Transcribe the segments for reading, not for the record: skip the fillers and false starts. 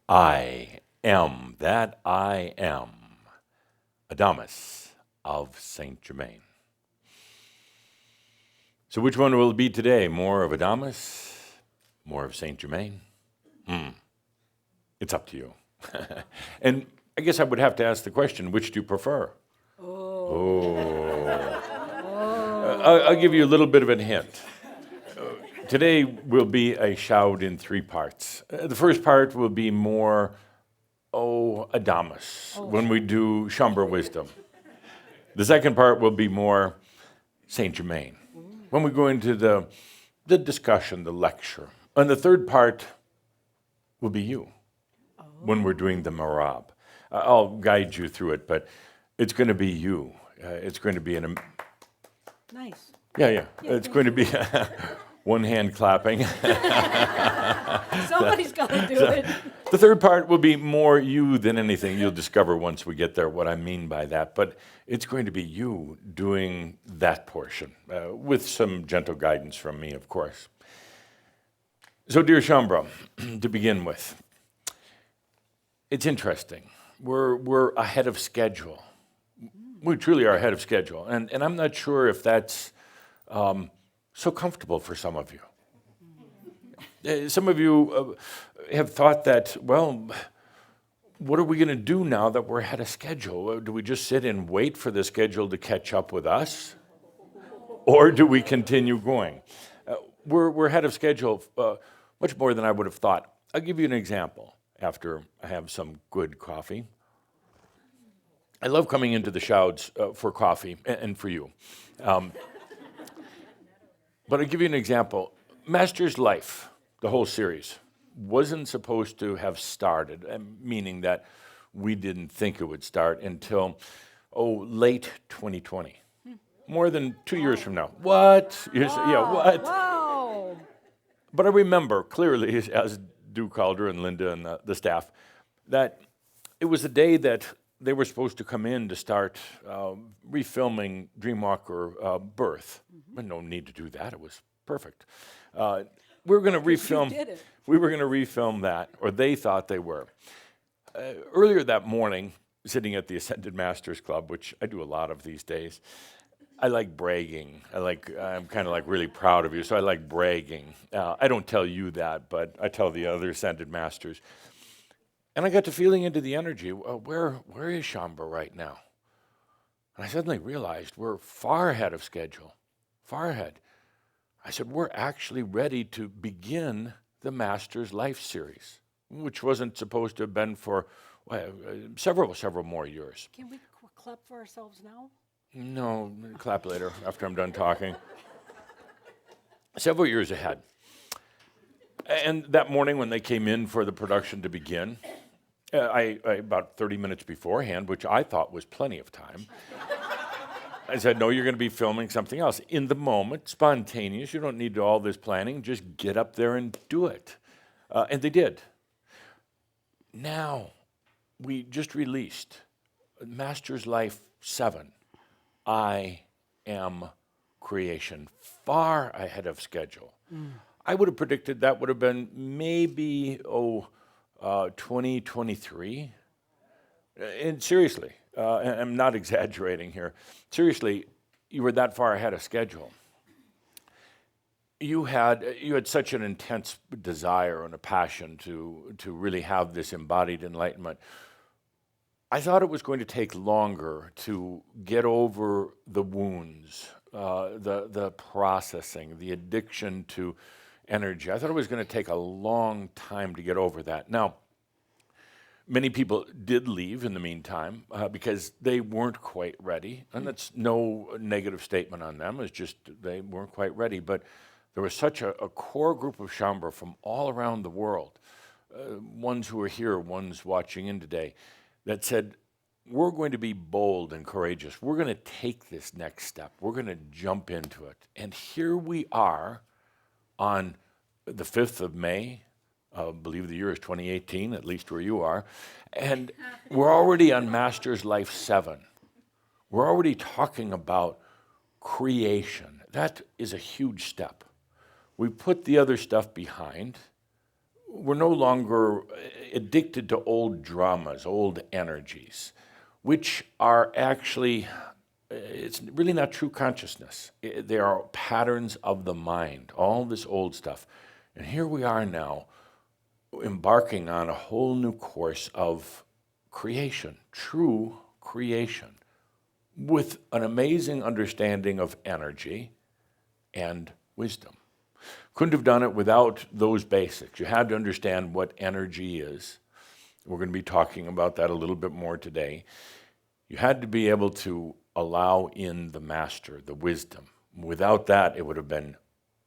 I am that I am, Adamus of Saint Germain. So which one will it be today? More of Adamus? More of Saint Germain? It's up to you. And I guess I would have to ask the question, which do you prefer? I'll give you a little bit of a hint. Today will be a shout in three parts. The first part will be more, Adamus, when we do Chamber Wisdom. The second part will be more Saint Germain, when we go into the discussion, the lecture. And the third part will be you, when we're doing the Marab. I'll guide you through it, but it's going to be you. It's going to be Nice. yeah. It's going to be one hand clapping. Somebody's got to do it. The third part will be more you than anything. You'll discover once we get there what I mean by that. But it's going to be you doing that portion, with some gentle guidance from me, of course. So, dear Shambra, to begin with, it's interesting. We're ahead of schedule. We truly are ahead of schedule. And I'm not sure if that's so comfortable for some of you. Some of you have thought that, well, what are we going to do now that we're ahead of schedule? Do we just sit and wait for the schedule to catch up with us? Or do we continue going? We're ahead of schedule much more than I would have thought. I'll give you an example after I have some good coffee. I love coming into the shouts for coffee and for you. But I'll give you an example. Master's Life, the whole series, wasn't supposed to have started, meaning that we didn't think it would start until, late 2020. More than 2 years from now. What? Yeah, what? Wow. But I remember clearly, as do Calder and Linda and the staff, that it was the day that they were supposed to come in to start refilming Dreamwalker Birth. But no need to do that. It was perfect. We were going to refilm. did it. We were going to refilm that, or they thought they were. Earlier that morning, sitting at the Ascended Masters Club, which I do a lot of these days, I like bragging. I'm kind of like really proud of you, so I like bragging. I don't tell you that, but I tell the other Ascended Masters. And I got to feeling into the energy. Where is Shamba right now? And I suddenly realized we're far ahead of schedule, far ahead. I said, we're actually ready to begin the Master's Life series, which wasn't supposed to have been for several more years. Can we clap for ourselves now? No, clap later after I'm done talking. Several years ahead. And that morning when they came in for the production to begin, I about 30 minutes beforehand, which I thought was plenty of time, I said, no, you're going to be filming something else. In the moment, spontaneous, you don't need all this planning, just get up there and do it. And they did. Now, we just released Master's Life 7, I Am Creation, far ahead of schedule. I would have predicted that would have been maybe, 2023. And seriously, I'm not exaggerating here. Seriously, you were that far ahead of schedule. You had such an intense desire and a passion to really have this embodied enlightenment. I thought it was going to take longer to get over the wounds, the processing, the addiction to energy. I thought it was going to take a long time to get over that. Now, many people did leave in the meantime because they weren't quite ready. And that's no negative statement on them. It's just they weren't quite ready. But there was such a core group of Shambra from all around the world, ones who are here, ones watching in today, that said, we're going to be bold and courageous. We're going to take this next step. We're going to jump into it. And here we are on the 5th of May. I believe the year is 2018, at least where you are. And we're already on Master's Life 7. We're already talking about creation. That is a huge step. We put the other stuff behind. we're no longer addicted to old dramas, old energies, which are actually, it's really not true consciousness. They are patterns of the mind, all this old stuff. And here we are now embarking on a whole new course of creation, true creation, with an amazing understanding of energy and wisdom. Couldn't have done it without those basics. You had to understand what energy is. We're going to be talking about that a little bit more today. You had to be able to allow in the master, the wisdom. Without that, it would have been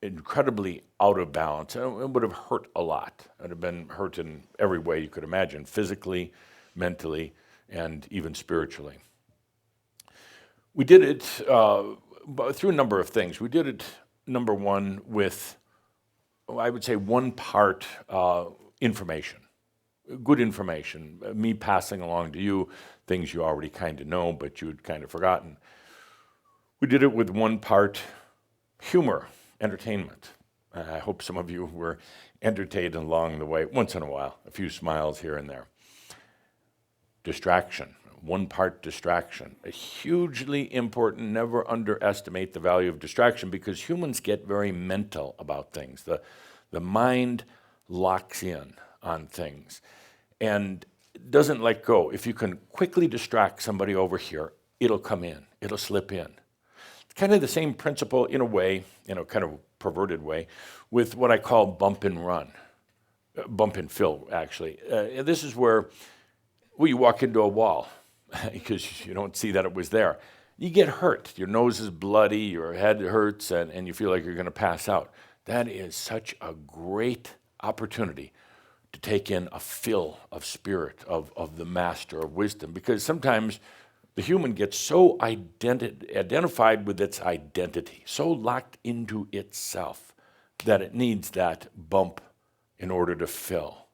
incredibly out of balance, and it would have hurt a lot. It would have been hurt in every way you could imagine, physically, mentally, and even spiritually. We did it through a number of things. We did it, number one, with, I would say, one part information, good information, me passing along to you things you already kind of know, but you'd kind of forgotten. We did it with one part humor, entertainment. I hope some of you were entertained along the way, once in a while, a few smiles here and there. Distraction, one part distraction. A hugely important, never underestimate the value of distraction, because humans get very mental about things. The mind locks in on things and doesn't let go. If you can quickly distract somebody over here, it'll come in, it'll slip in. It's kind of the same principle in a way, kind of perverted way, with what I call bump and run. Bump and fill, actually. This is where you walk into a wall because you don't see that it was there. You get hurt. Your nose is bloody, your head hurts, and you feel like you're going to pass out. That is such a great opportunity to take in a fill of spirit, of the master of wisdom, because sometimes the human gets so identified with its identity, so locked into itself, that it needs that bump in order to fill.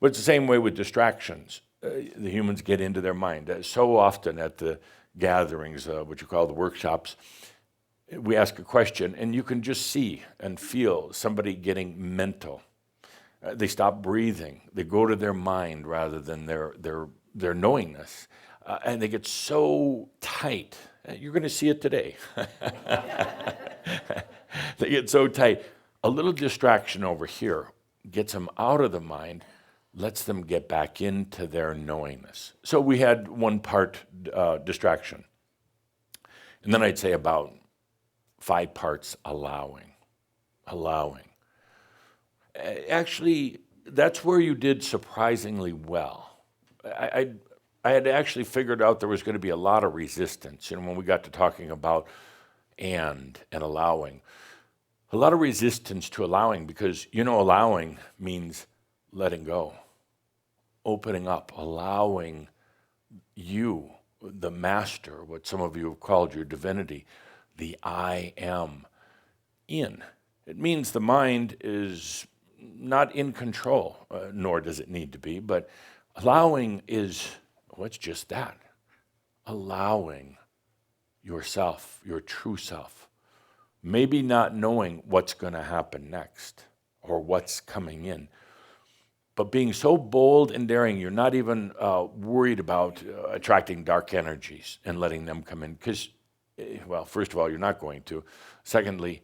But it's the same way with distractions. The humans get into their mind. So often at the gatherings, what you call the workshops, we ask a question, and you can just see and feel somebody getting mental. They stop breathing. They go to their mind rather than their knowingness. And they get so tight. You're going to see it today. They get so tight. A little distraction over here gets them out of the mind, lets them get back into their knowingness. So we had one part distraction. And then I'd say about 5 parts allowing. Actually, that's where you did surprisingly well. I had actually figured out there was going to be a lot of resistance, when we got to talking about and allowing. A lot of resistance to allowing, because, allowing means letting go, opening up, allowing you, the master, what some of you have called your divinity, the I am, in. It means the mind is not in control, nor does it need to be, but allowing is, it's just that. Allowing yourself, your true self. Maybe not knowing what's going to happen next or what's coming in, but being so bold and daring, you're not even worried about attracting dark energies and letting them come in. Because, first of all, you're not going to. Secondly,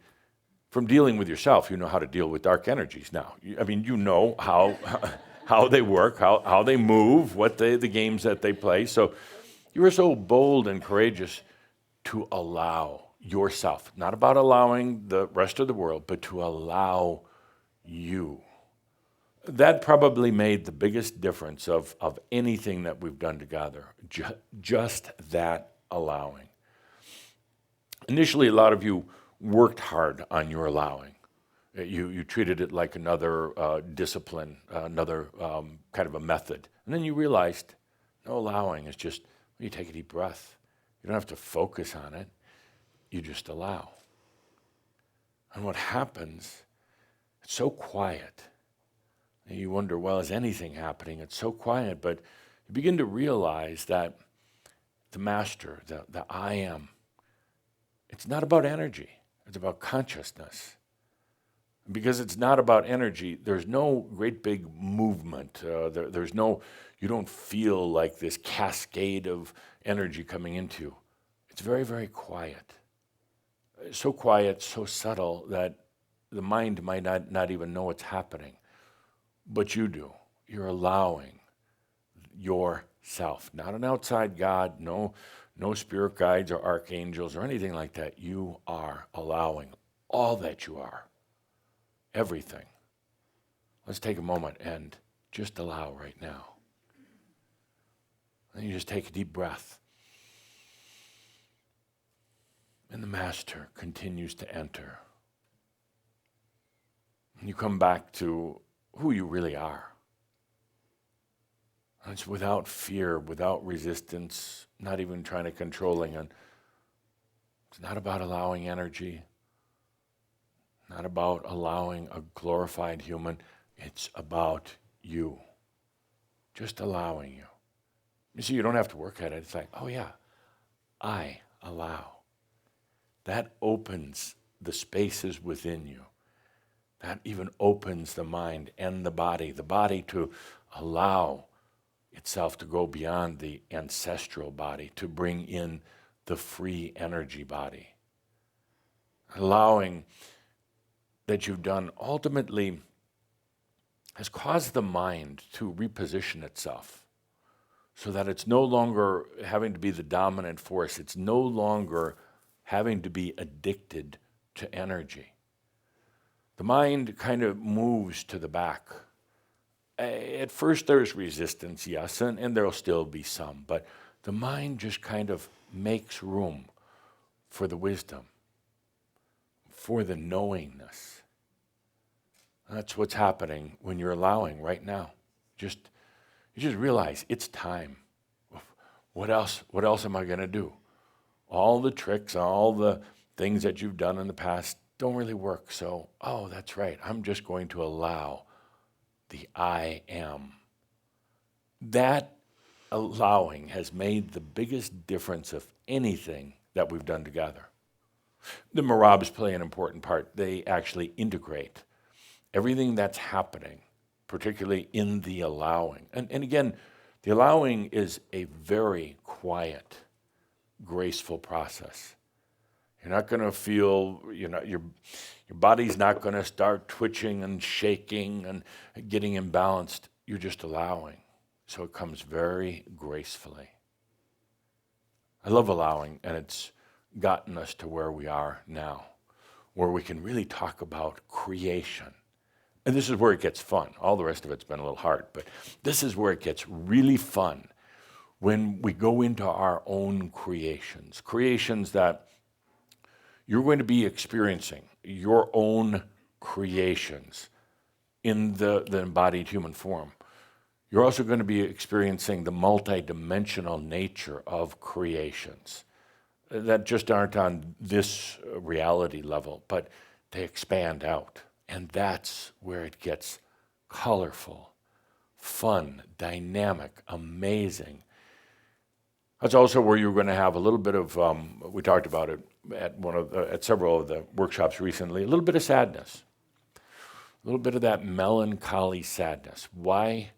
from dealing with yourself, you know how to deal with dark energies now. You know how they work, how they move, the games that they play. So you are so bold and courageous to allow yourself, not about allowing the rest of the world, but to allow you. That probably made the biggest difference of anything that we've done together, just that allowing. Initially, a lot of you worked hard on your allowing. You treated it like another discipline, another kind of a method. And then you realized, no, allowing is just, you take a deep breath. You don't have to focus on it. You just allow. And what happens, it's so quiet. And you wonder, is anything happening? It's so quiet, but you begin to realize that the master, the I am, it's not about energy. It's about consciousness. because it's not about energy. There's no great big movement. There's no, you don't feel like this cascade of energy coming into you. It's very, very quiet. So quiet, so subtle that the mind might not even know what's happening. But you do. You're allowing yourself, not an outside God, no spirit guides or archangels or anything like that. You are allowing all that you are, everything. Let's take a moment and just allow right now. And you just take a deep breath. And the Master continues to enter. And you come back to who you really are. And it's without fear, without resistance, not even trying to controlling it. It's not about allowing energy, not about allowing a glorified human. It's about you. Just allowing you. You see, you don't have to work at it. It's like, oh yeah, I allow. That opens the spaces within you. That even opens the mind and the body to allow itself to go beyond the ancestral body, to bring in the free energy body. Allowing that you've done ultimately has caused the mind to reposition itself so that it's no longer having to be the dominant force. It's no longer having to be addicted to energy. The mind kind of moves to the back. At first there's resistance, yes, and there'll still be some, but the mind just kind of makes room for the wisdom, for the knowingness. That's what's happening when you're allowing right now. You just realize it's time. What else am I going to do? All the tricks, all the things that you've done in the past don't really work. So, oh, that's right. I'm just going to allow the I am. That allowing has made the biggest difference of anything that we've done together. The Marabs play an important part. They actually integrate everything that's happening, particularly in the allowing. And again, the allowing is a very quiet, graceful process. You're not going to feel, your body's not going to start twitching and shaking and getting imbalanced. You're just allowing. So it comes very gracefully. I love allowing, and it's gotten us to where we are now, where we can really talk about creation. And this is where it gets fun. All the rest of it's been a little hard, but this is where it gets really fun when we go into our own creations that you're going to be experiencing, your own creations in the embodied human form. You're also going to be experiencing the multidimensional nature of creations that just aren't on this reality level, but they expand out. And that's where it gets colorful, fun, dynamic, amazing. That's also where you're going to have a little bit of, we talked about it at several of the workshops recently, a little bit of sadness, a little bit of that melancholy sadness. Why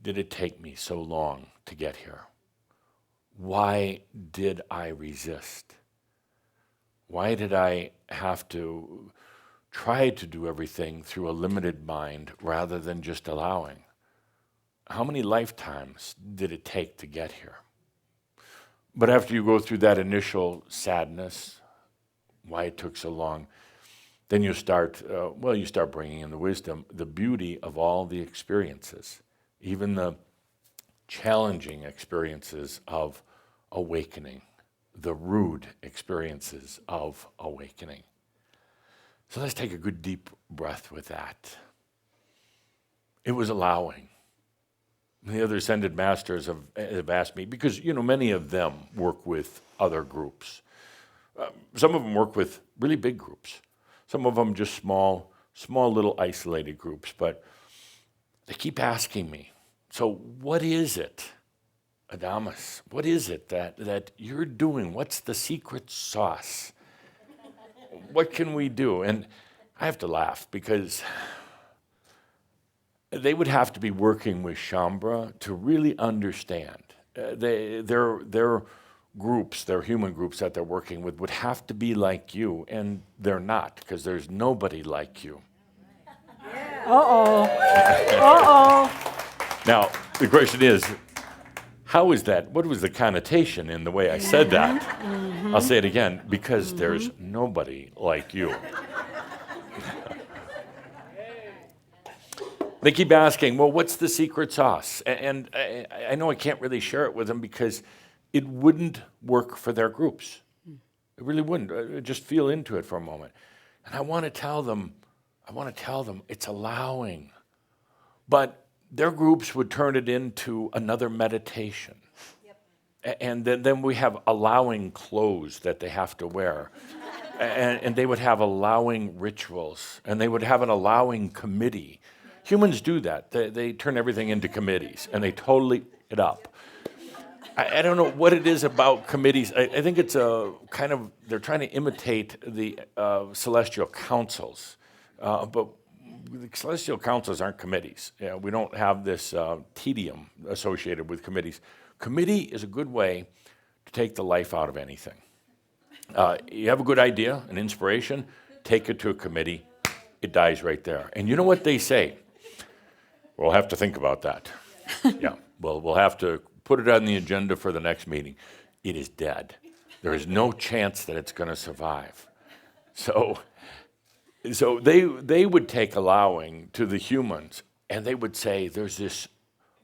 did it take me so long to get here? Why did I resist? Why did I have to try to do everything through a limited mind rather than just allowing? How many lifetimes did it take to get here? But after you go through that initial sadness, why it took so long, then you start bringing in the wisdom, the beauty of all the experiences, even the challenging experiences of awakening, the rude experiences of awakening. So let's take a good deep breath with that. It was allowing. The other ascended masters have asked me, because many of them work with other groups. Some of them work with really big groups. Some of them just small little isolated groups. But they keep asking me, so what is it, Adamus? What is it that you're doing? What's the secret sauce? What can we do? And I have to laugh because they would have to be working with Shambra to really understand. Their groups, their human groups that they're working with would have to be like you, and they're not, because there's nobody like you. Uh-oh. Uh-oh. Now, the question is, how is that? What was the connotation in the way I said that? I'll say it again, because there's nobody like you. They keep asking, well, what's the secret sauce? And I know I can't really share it with them because it wouldn't work for their groups. It really wouldn't. Just feel into it for a moment. And I want to tell them it's allowing. But their groups would turn it into another meditation. Yep. And then we have allowing clothes that they have to wear. And they would have allowing rituals. And they would have an allowing committee. Humans do that. They turn everything into committees, and they totally it up. I don't know what it is about committees. I think it's a kind of, they're trying to imitate the celestial councils. But the celestial councils aren't committees. We don't have this tedium associated with committees. Committee is a good way to take the life out of anything. You have a good idea, an inspiration, take it to a committee, it dies right there. And you know what they say? We'll have to think about that. Yeah, well, we'll have to put it on the agenda for the next meeting. It is dead. There is no chance that it's going to survive. So they would take allowing to the humans, and they would say, there's this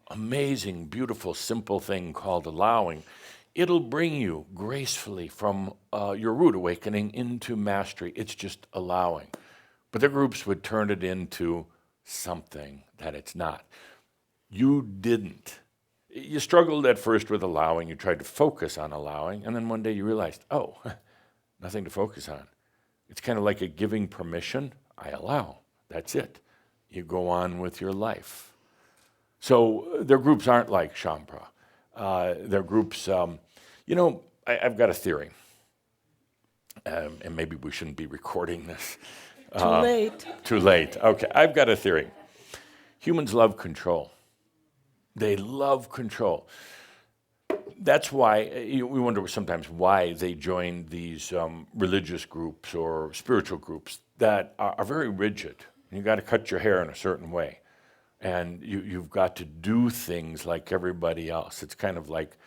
amazing, beautiful, simple thing called allowing. It'll bring you gracefully from your root awakening into mastery. It's just allowing. But their groups would turn it into something that it's not. You didn't. You struggled at first with allowing. You tried to focus on allowing, and then one day you realized, oh, nothing to focus on. It's kind of like a giving permission. I allow. That's it. You go on with your life. So their groups aren't like Shambra. Their groups, I've got a theory, and maybe we shouldn't be recording this. Too late. Too late. Okay, I've got a theory. Humans love control. They love control. That's why we wonder sometimes why they join these religious groups or spiritual groups that are very rigid. You got to cut your hair in a certain way, and you've got to do things like everybody else. It's kind of like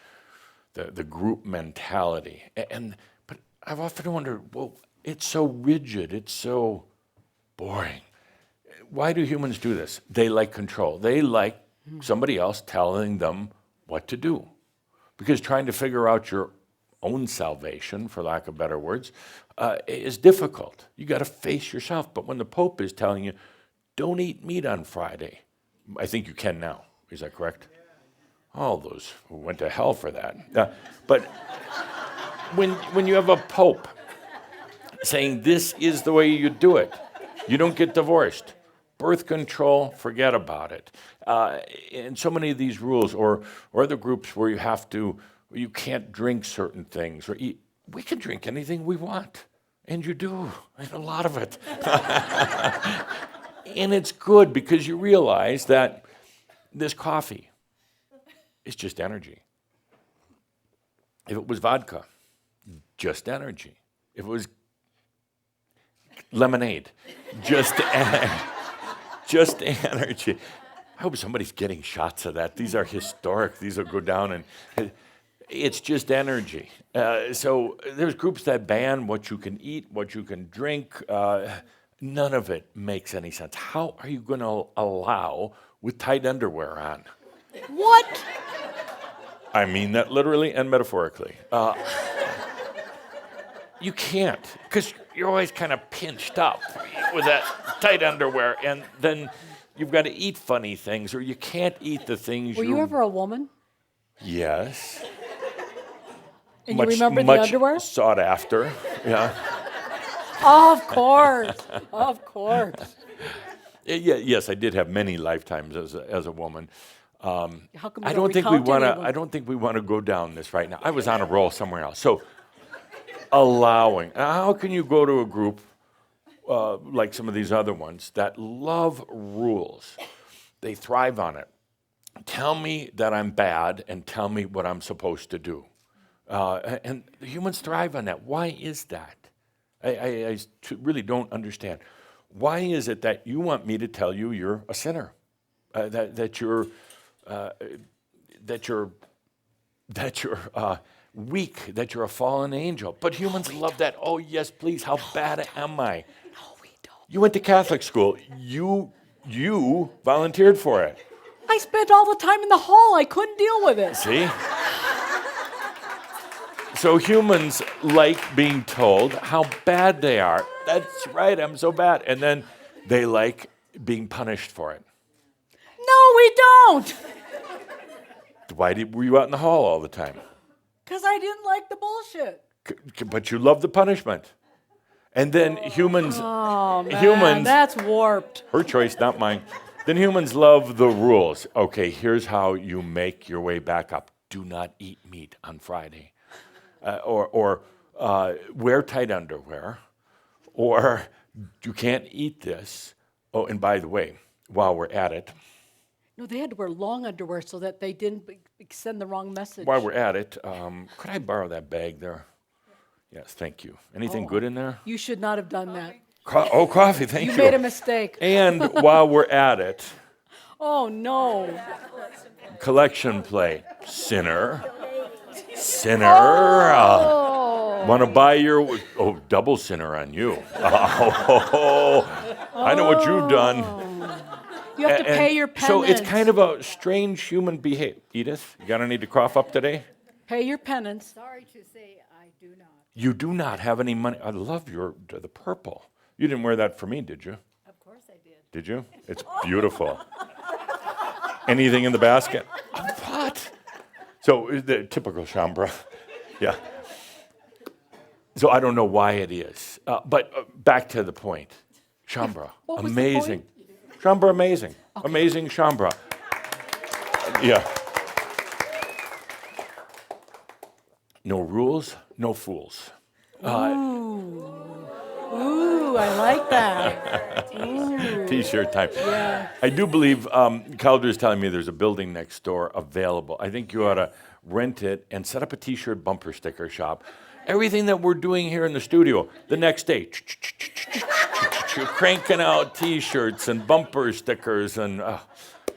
the group mentality. But I've often wondered, well, it's so rigid. It's so boring. Why do humans do this? They like control. They like somebody else telling them what to do. Because trying to figure out your own salvation, for lack of better words, is difficult. You got to face yourself. But when the Pope is telling you, don't eat meat on Friday, I think you can now. Is that correct? All those who went to hell for that. But when you have a Pope saying this is the way you do it, you don't get divorced. Birth control, forget about it. And so many of these rules, or other groups where you can't drink certain things, or eat. We can drink anything we want, and you do, and a lot of it. And it's good because you realize that this coffee is just energy. If it was vodka, just energy. If it was lemonade, just just energy. I hope somebody's getting shots of that. These are historic. These will go down, and it's just energy. So there's groups that ban what you can eat, what you can drink. None of it makes any sense. How are you going to allow with tight underwear on? What? I mean that literally and metaphorically. You can't, because you're always kind of pinched up with that tight underwear, and then you've got to eat funny things, or you can't eat the things Were you ever a woman? Yes. And you remember the underwear? Much sought after, yeah. Of course. Of course. Yes, I did have many lifetimes as a woman. How come you I don't think we recount want any of to. them? I don't think we want to go down this right now. I was on a roll somewhere else. So, allowing. How can you go to a group like some of these other ones that love rules. They thrive on it. Tell me that I'm bad and tell me what I'm supposed to do. And humans thrive on that. Why is that? Really don't understand. Why is it that you want me to tell you you're a sinner, that you're weak, that you're a fallen angel? But humans love that. Oh yes, please. How bad am I? No, we don't. You went to Catholic school. You volunteered for it. I spent all the time in the hall. I couldn't deal with it. See? So humans like being told how bad they are. That's right, I'm so bad. And then they like being punished for it. No, we don't. Why were you out in the hall all the time? Because I didn't like the bullshit. But you love the punishment. And then humans, Oh, man, that's warped. her choice, not mine. Then humans love the rules. Okay, here's how you make your way back up. Do not eat meat on Friday. Or wear tight underwear. Or you can't eat this. Oh, and by the way, while we're at it, No, they had to wear long underwear so that they didn't send the wrong message. while we're at it, could I borrow that bag there? Yes, thank you. Anything good in there? You should not have done that. Coffee, thank you. You made a mistake. And while we're at it, Oh, no. collection plate. Sinner. Oh. Want to buy your... Oh, double sinner on you. I know what you've done. You have to pay your penance. So it's kind of a strange human behavior. Edith, you gonna need to cough up today? Pay your penance. Sorry to say, I do not. You do not have any money. I love the purple. You didn't wear that for me, did you? Of course I did. Did you? It's beautiful. Anything in the basket? What? So the typical chambra. Yeah. So I don't know why it is. But back to the point. Chambra. What was the Amazing. point? Chambra, amazing. Okay. Amazing chambra. Yeah. No rules, no fools. Ooh, I like that. T-shirt time. Yeah. I do believe Calder's telling me there's a building next door available. I think you ought to rent it and set up a T-shirt bumper sticker shop. Everything that we're doing here in the studio, the next day, cranking out T-shirts and bumper stickers and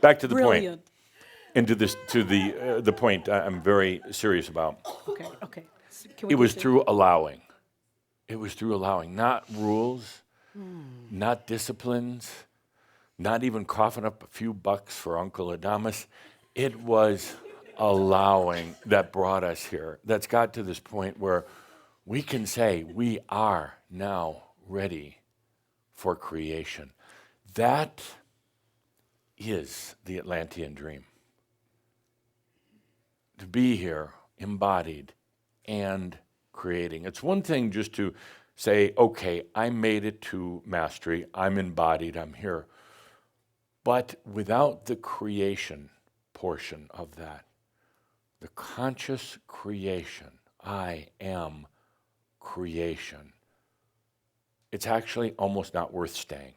back to the Brilliant. point. And to the point I'm very serious about. Okay. Can we It was continue? through allowing. It was through allowing, not rules, not disciplines, not even coughing up a few bucks for Uncle Adamus. It was allowing that brought us here. That's got to this point where we can say we are now ready for creation. That is the Atlantean dream. To be here, embodied, and creating. It's one thing just to say, okay, I made it to mastery, I'm embodied, I'm here. But without the creation portion of that, the conscious creation, I am creation, it's actually almost not worth staying.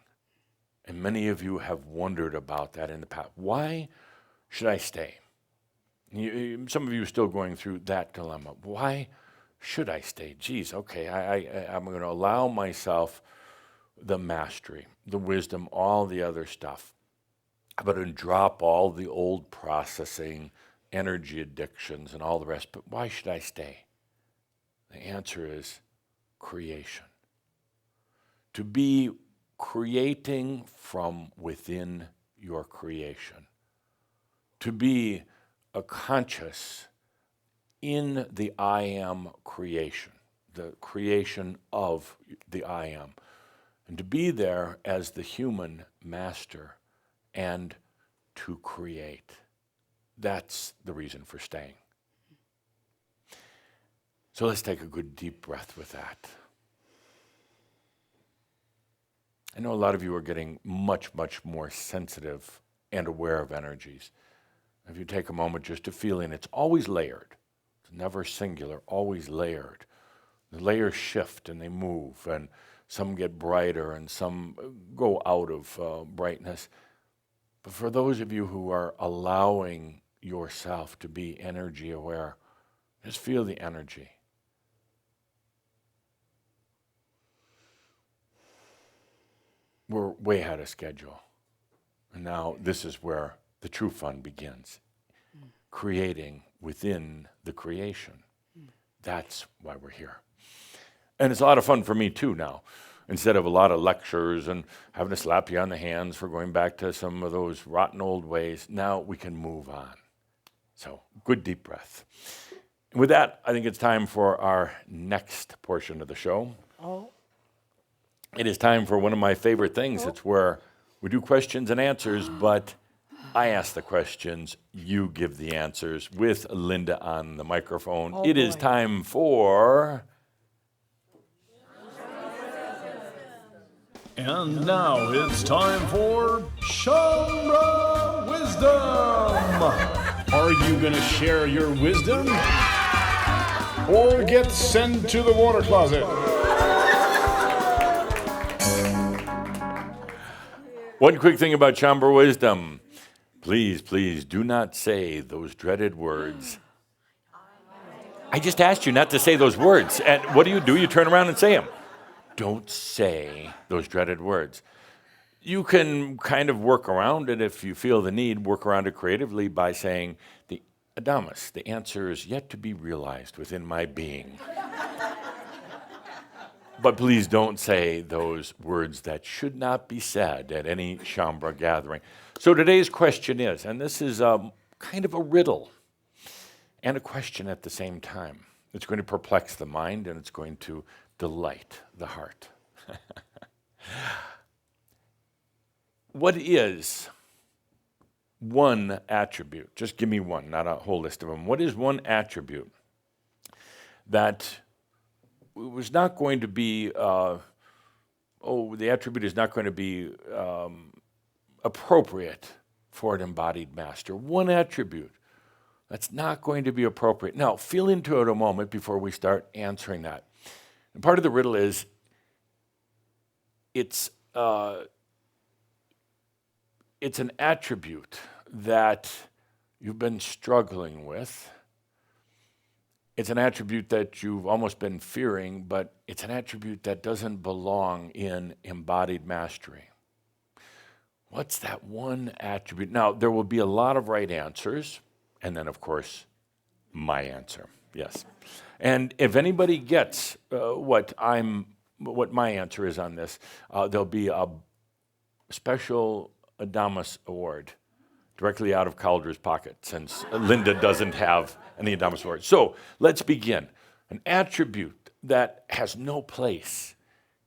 And many of you have wondered about that in the past. Why should I stay? Some of you are still going through that dilemma. Why should I stay? Geez, okay, I'm going to allow myself the mastery, the wisdom, all the other stuff. I'm going to drop all the old processing, energy addictions, and all the rest. But why should I stay? The answer is creation. To be creating from within your creation. To be a conscious in the I am creation, the creation of the I am, and to be there as the human master and to create. That's the reason for staying. So let's take a good deep breath with that. I know a lot of you are getting much, much more sensitive and aware of energies. If you take a moment just to feel in, it's always layered. It's never singular, always layered. The layers shift and they move, and Some get brighter and some go out of brightness. But for those of you who are allowing yourself to be energy aware, just feel the energy. We're way ahead of schedule. And now this is where the true fun begins. Creating within the creation. That's why we're here. And it's a lot of fun for me too now. Instead of a lot of lectures and having to slap you on the hands for going back to some of those rotten old ways, now we can move on. So, good deep breath. And with that, I think it's time for our next portion of the show. Oh, It is time for one of my favorite things. It's where we do questions and answers, but I ask the questions, you give the answers with Linda on the microphone. Oh, It is boy. time for... And now it's time for Shambra Wisdom. Are you going to share your wisdom or get sent to the water closet? One quick thing about Shambra Wisdom. Please, please do not say those dreaded words. I just asked you not to say those words. And what do? You turn around and say them. Don't say those dreaded words. You can kind of work around it if you feel the need, work around it creatively by saying, the Adamus, the answer is yet to be realized within my being. But please don't say those words that should not be said at any Shambra gathering. So today's question is, and this is kind of a riddle and a question at the same time. It's going to perplex the mind and it's going to delight the heart. What is one attribute? Just give me one, not a whole list of them. What is one attribute that was not going to be, the attribute is not going to be appropriate for an embodied master? One attribute that's not going to be appropriate. Now, feel into it a moment before we start answering that. And part of the riddle is it's an attribute that you've been struggling with. It's an attribute that you've almost been fearing, but it's an attribute that doesn't belong in embodied mastery. What's that one attribute? Now, there will be a lot of right answers, and then, of course, my answer. Yes. And if anybody gets what my answer is on this, there'll be a special Adamus award directly out of Calder's pocket, since Linda doesn't have any Adamus awards. So let's begin. An attribute that has no place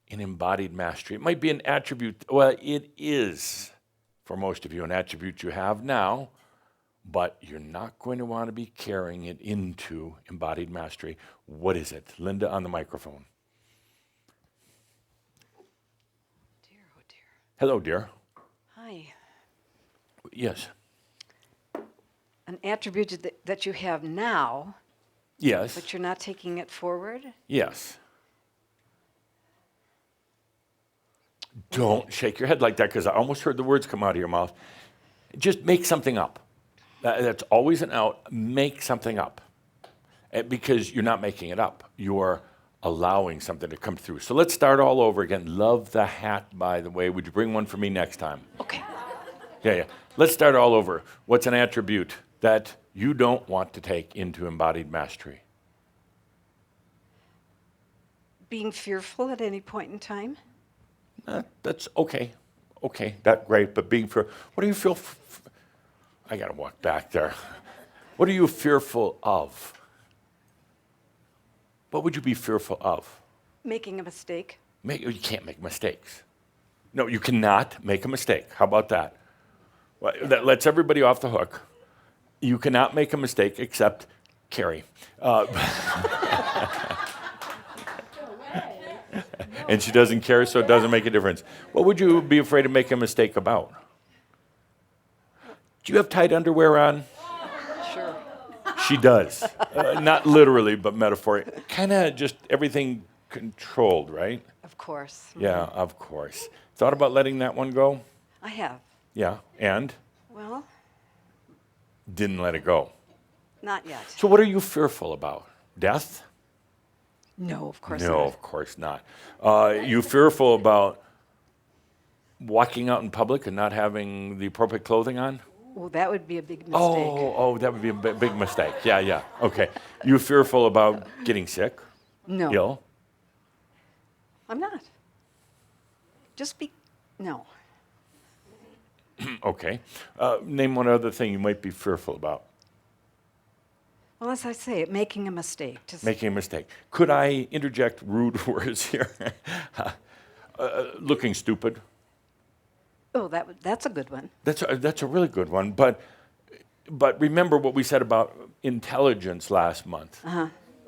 in embodied mastery. It might be an attribute, well, it is, for most of you, an attribute you have now, but you're not going to want to be carrying it into embodied mastery. What is it? Linda on the microphone. Dear, oh dear. Hello, dear. Hi. Yes. An attribute that you have now, Yes. but you're not taking it forward? Yes. Don't shake your head like that, because I almost heard the words come out of your mouth. Just make something up. That's always an out. Make something up. Because you're not making it up. You're allowing something to come through. So let's start all over again. Love the hat, by the way. Would you bring one for me next time? Okay. Yeah. Let's start all over. What's an attribute that you don't want to take into embodied mastery? Being fearful at any point in time? That's okay. Okay, that's great. But being fearful, what do you feel? I got to walk back there. What are you fearful of? What would you be fearful of? Making a mistake? You can't make mistakes. No, you cannot make a mistake. How about that? Well, that lets everybody off the hook. You cannot make a mistake except Carrie. And she doesn't care, so it doesn't make a difference. What would you be afraid of making a mistake about? Do you have tight underwear on? Sure. She does. Not literally, but metaphorically. Kind of just everything controlled, right? Of course. Yeah, of course. Thought about letting that one go? I have. Yeah, and Well, didn't let it go. not yet. So what are you fearful about? Death? No, of course No, not. of course not. You fearful about walking out in public and not having the appropriate clothing on? Well, that would be a big mistake. Oh, that would be a big mistake. Yeah. Okay. You fearful about getting sick? No, Ill? I'm not. No. Okay. Name one other thing you might be fearful about. Well, as I say, making a mistake. Just Making a mistake. Could I interject rude words here? Looking stupid. that's a good one. That's a really good one. But remember what we said about intelligence last month,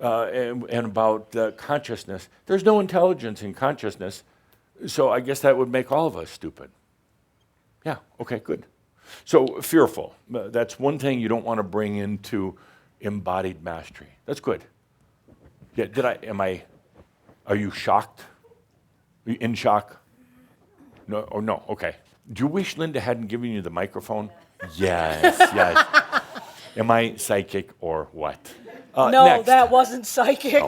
and about consciousness. There's no intelligence in consciousness, so I guess that would make all of us stupid. Yeah. Okay. Good. So fearful. That's one thing you don't want to bring into embodied mastery. That's good. Yeah. Are you shocked? Are you in shock? No. Oh no. Okay. Do you wish Linda hadn't given you the microphone? Yes. Am I psychic or what? No, next. that wasn't psychic.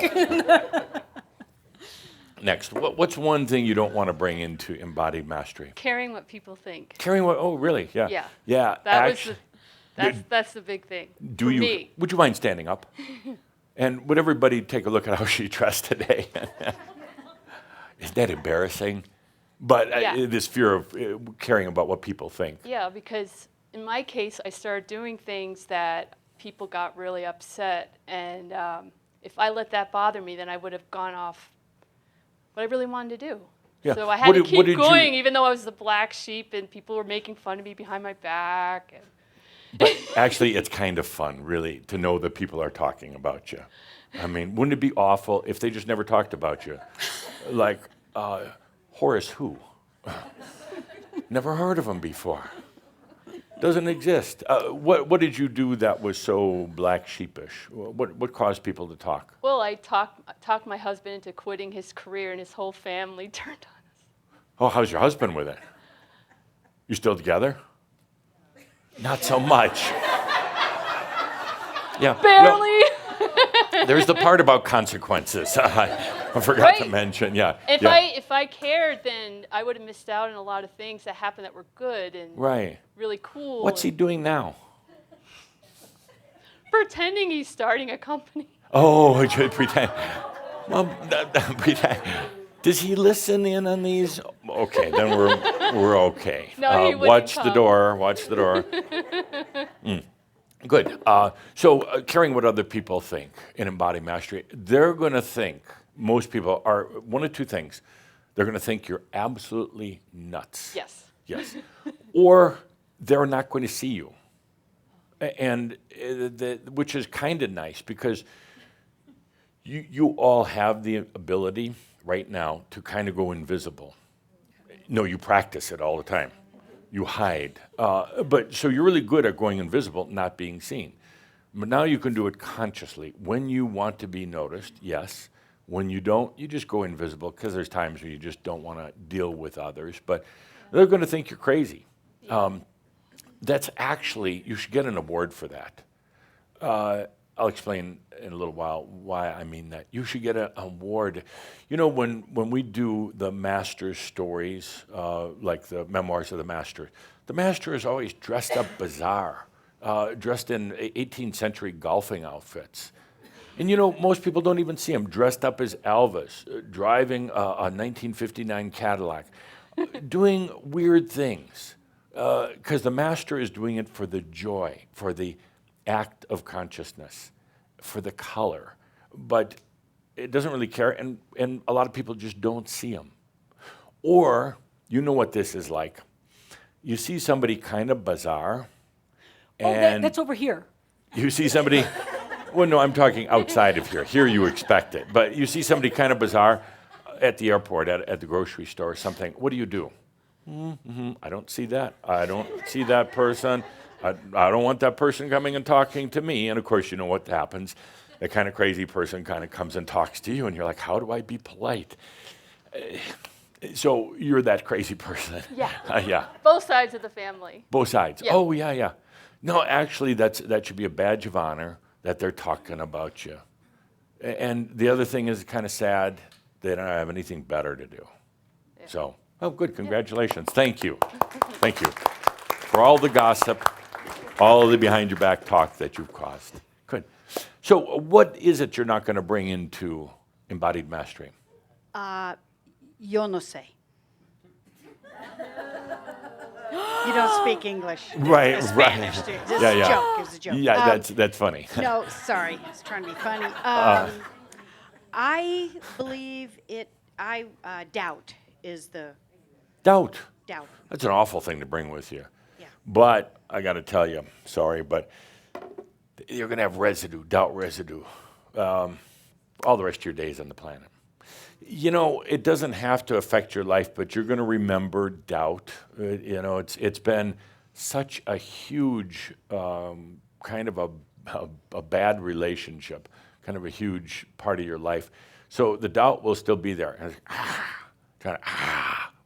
Next. What's one thing you don't want to bring into embodied mastery? Caring what people think. Caring what? Oh, really? Yeah. Yeah. Yeah. That's the big thing. Do for you? Me. Would you mind standing up? And would everybody take a look at how she dressed today? Isn't that embarrassing? But Yeah. this fear of caring about what people think. Yeah, because in my case, I started doing things that people got really upset, and if I let that bother me, then I would have gone off what I really wanted to do. Yeah. So I had What to did- what keep did you- going, even though I was the black sheep, and people were making fun of me behind my back. And But actually, it's kind of fun, really, to know that people are talking about you. I mean, wouldn't it be awful if they just never talked about you? Like, Horace who? Never heard of him before. Doesn't exist. What did you do that was so black sheepish? What caused people to talk? well, I talked my husband into quitting his career, and his whole family turned on us. Oh, how's your husband with it? You still together? Not so much. Yeah. well, Barely. there's the part about consequences. I forgot to Right. mention. Yeah. If yeah. I cared, then I would have missed out on a lot of things that happened that were good and Right. really cool. What's he and doing now? pretending he's starting a company? Oh, just pretend. Well, pretend. Does he listen in on these? Okay, then we're okay. No, he wouldn't watch the come. door. Watch the door. Good. So caring what other people think in embodied mastery, they're going to think, most people are, one of two things. They're going to think you're absolutely nuts. Yes. Yes. Or they're not going to see you. And which is kind of nice because you all have the ability right now to kind of go invisible. No, you practice it all the time. You hide. But so you're really good at going invisible, not being seen. But now you can do it consciously. When you want to be noticed, yes. When you don't, you just go invisible because there's times when you just don't want to deal with others. But they're going to think you're crazy. That's actually, you should get an award for that. I'll explain in a little while why I mean that. You should get an award. You know, when we do the master's stories, like the memoirs of the master is always dressed up bizarre, dressed in 18th century golfing outfits. And you know, most people don't even see him dressed up as Elvis, driving a 1959 Cadillac, doing weird things. Because the master is doing it for the joy, for the act of consciousness, for the color. But it doesn't really care, and a lot of people just don't see him. Or, you know what this is like. You see somebody kind of bizarre, Oh, and that's over here. you see somebody, well, no, I'm talking outside of here. Here you expect it. But you see somebody kind of bizarre at the airport, at the grocery store or something. What do? I don't see that. I don't see that person. I don't want that person coming and talking to me. And of course, you know what happens. That kind of crazy person kind of comes and talks to you, and you're like, how do I be polite? So you're that crazy person. Yeah. Yeah. Both sides of the family. Both sides. Yeah. Oh, yeah, yeah. No, actually, that should be a badge of honor that they're talking about you. And the other thing is kind of sad. They don't have anything better to do. Yeah. So, oh, good. Congratulations. Thank you. Thank you for all the gossip, all of the behind your back talk that you've caused. Good. So, what is it you're not going to bring into embodied mastery? Yo no sé. You don't speak English. Right, Spanish, right. too. This Yeah, is yeah. a joke. It's a joke. Yeah, that's funny. No, sorry. I was trying to be funny. I believe it. Doubt is the Doubt. doubt. That's an awful thing to bring with you. Yeah. But I got to tell you, sorry, but you're going to have residue, doubt residue, all the rest of your days on the planet. You know, it doesn't have to affect your life, but you're going to remember doubt. You know, it's been such a huge kind of a bad relationship, kind of a huge part of your life. So the doubt will still be there. And it's,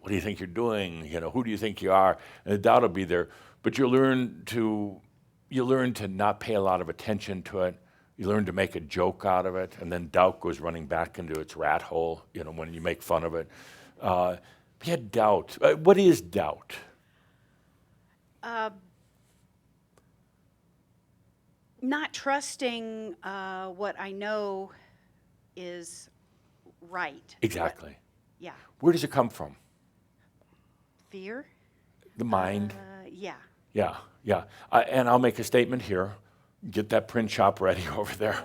what do you think you're doing? You know, who do you think you are? And the doubt will be there, but you'll learn to not pay a lot of attention to it. You learn to make a joke out of it, and then doubt goes running back into its rat hole, you know, when you make fun of it. Yeah, doubt. What is doubt? Not trusting what I know is right. Exactly. Yeah. Where does it come from? Fear. The mind. Yeah. Yeah, yeah. And I'll make a statement here. Get that print shop ready over there.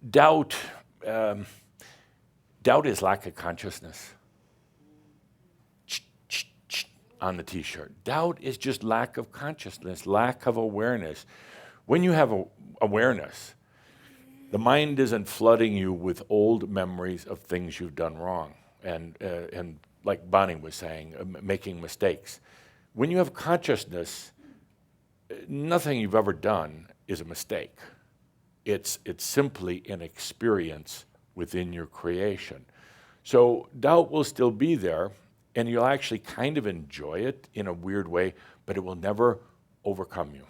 Doubt is lack of consciousness. On the T-shirt. Doubt is just lack of consciousness, lack of awareness. When you have awareness, the mind isn't flooding you with old memories of things you've done wrong, and like Bonnie was saying, making mistakes. When you have consciousness, nothing you've ever done is a mistake. It's simply an experience within your creation. So doubt will still be there, and you'll actually kind of enjoy it in a weird way, but it will never overcome you.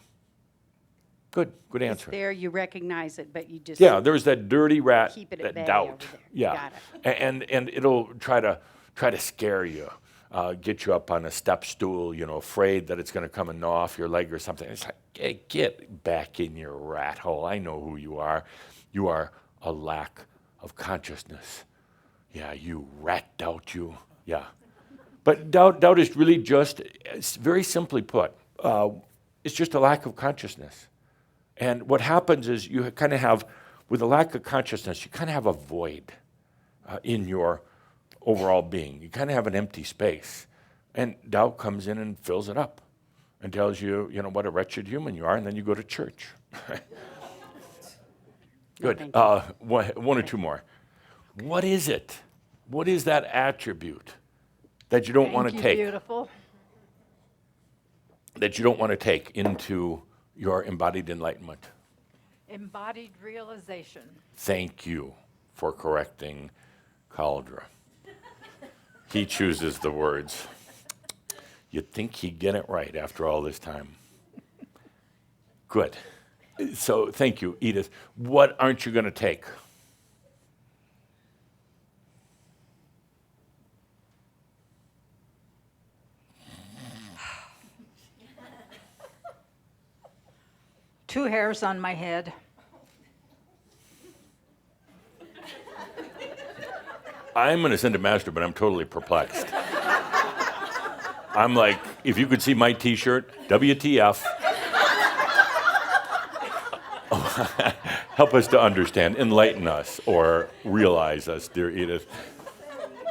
Good It's answer. there, you recognize it, but you just Yeah, there's that dirty rat, keep it at bay that doubt. over there. Yeah, Got and it'll try to scare you, get you up on a step stool, you know, afraid that it's going to come and gnaw off your leg or something. It's like, hey, get back in your rat hole. I know who you are. You are a lack of consciousness. Yeah, you rat doubt you. Yeah, but doubt is really just, it's very simply put, it's just a lack of consciousness. And what happens is you kind of have, with a lack of consciousness, you kind of have a void in your overall being. You kind of have an empty space. And doubt comes in and fills it up and tells you, you know, what a wretched human you are, and then you go to church. Good. One or two more. What is it? What is that attribute that you don't want to Thank you, take? beautiful. That you don't want to take into your embodied enlightenment? Embodied realization. Thank you for correcting Cauldre. He chooses the words. You'd think he'd get it right after all this time. Good. So thank you, Edith. What aren't you going to take? Two hairs on my head. I'm going to send a master, but I'm totally perplexed. I'm like, if you could see my T-shirt, WTF. Help us to understand, enlighten us, or realize us, dear Edith.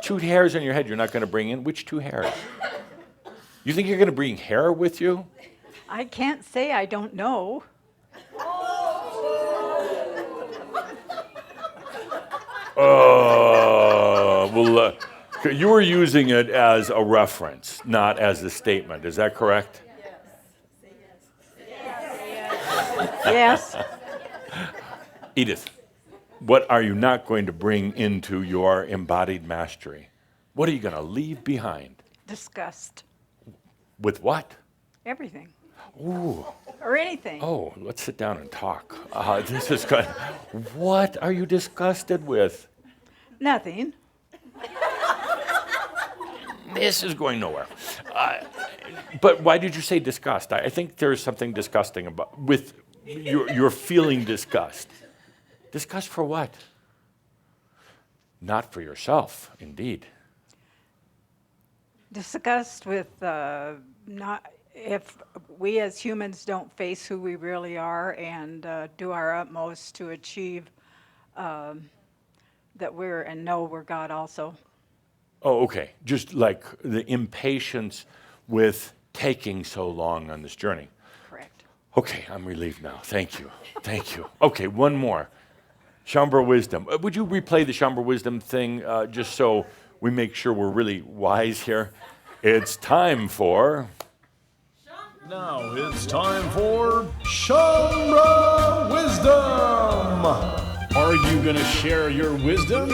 Two hairs on your head you're not going to bring in? Which two hairs? You think you're going to bring hair with you? I can't say I don't know. Well, you were using it as a reference, not as a statement. Is that correct? Yes. Edith, what are you not going to bring into your embodied mastery? What are you going to leave behind? Disgust. With what? Everything. Ooh. Or anything. Oh, let's sit down and talk. This is good. What are you disgusted with? Nothing. This is going nowhere. But why did you say disgust? I think there's something disgusting about with you're feeling disgust. Disgust for what? Not for yourself, indeed. Disgust with not if we as humans don't face who we really are and do our utmost to achieve that we're and know we're God also. Oh, okay. Just like the impatience with taking so long on this journey. Correct. Okay, I'm relieved now. Thank you. Thank you. Okay, one more. Shambra wisdom. Would you replay the Shambra wisdom thing just so we make sure we're really wise here? It's time for... Now it's time for Shambra Wisdom. Are you going to share your wisdom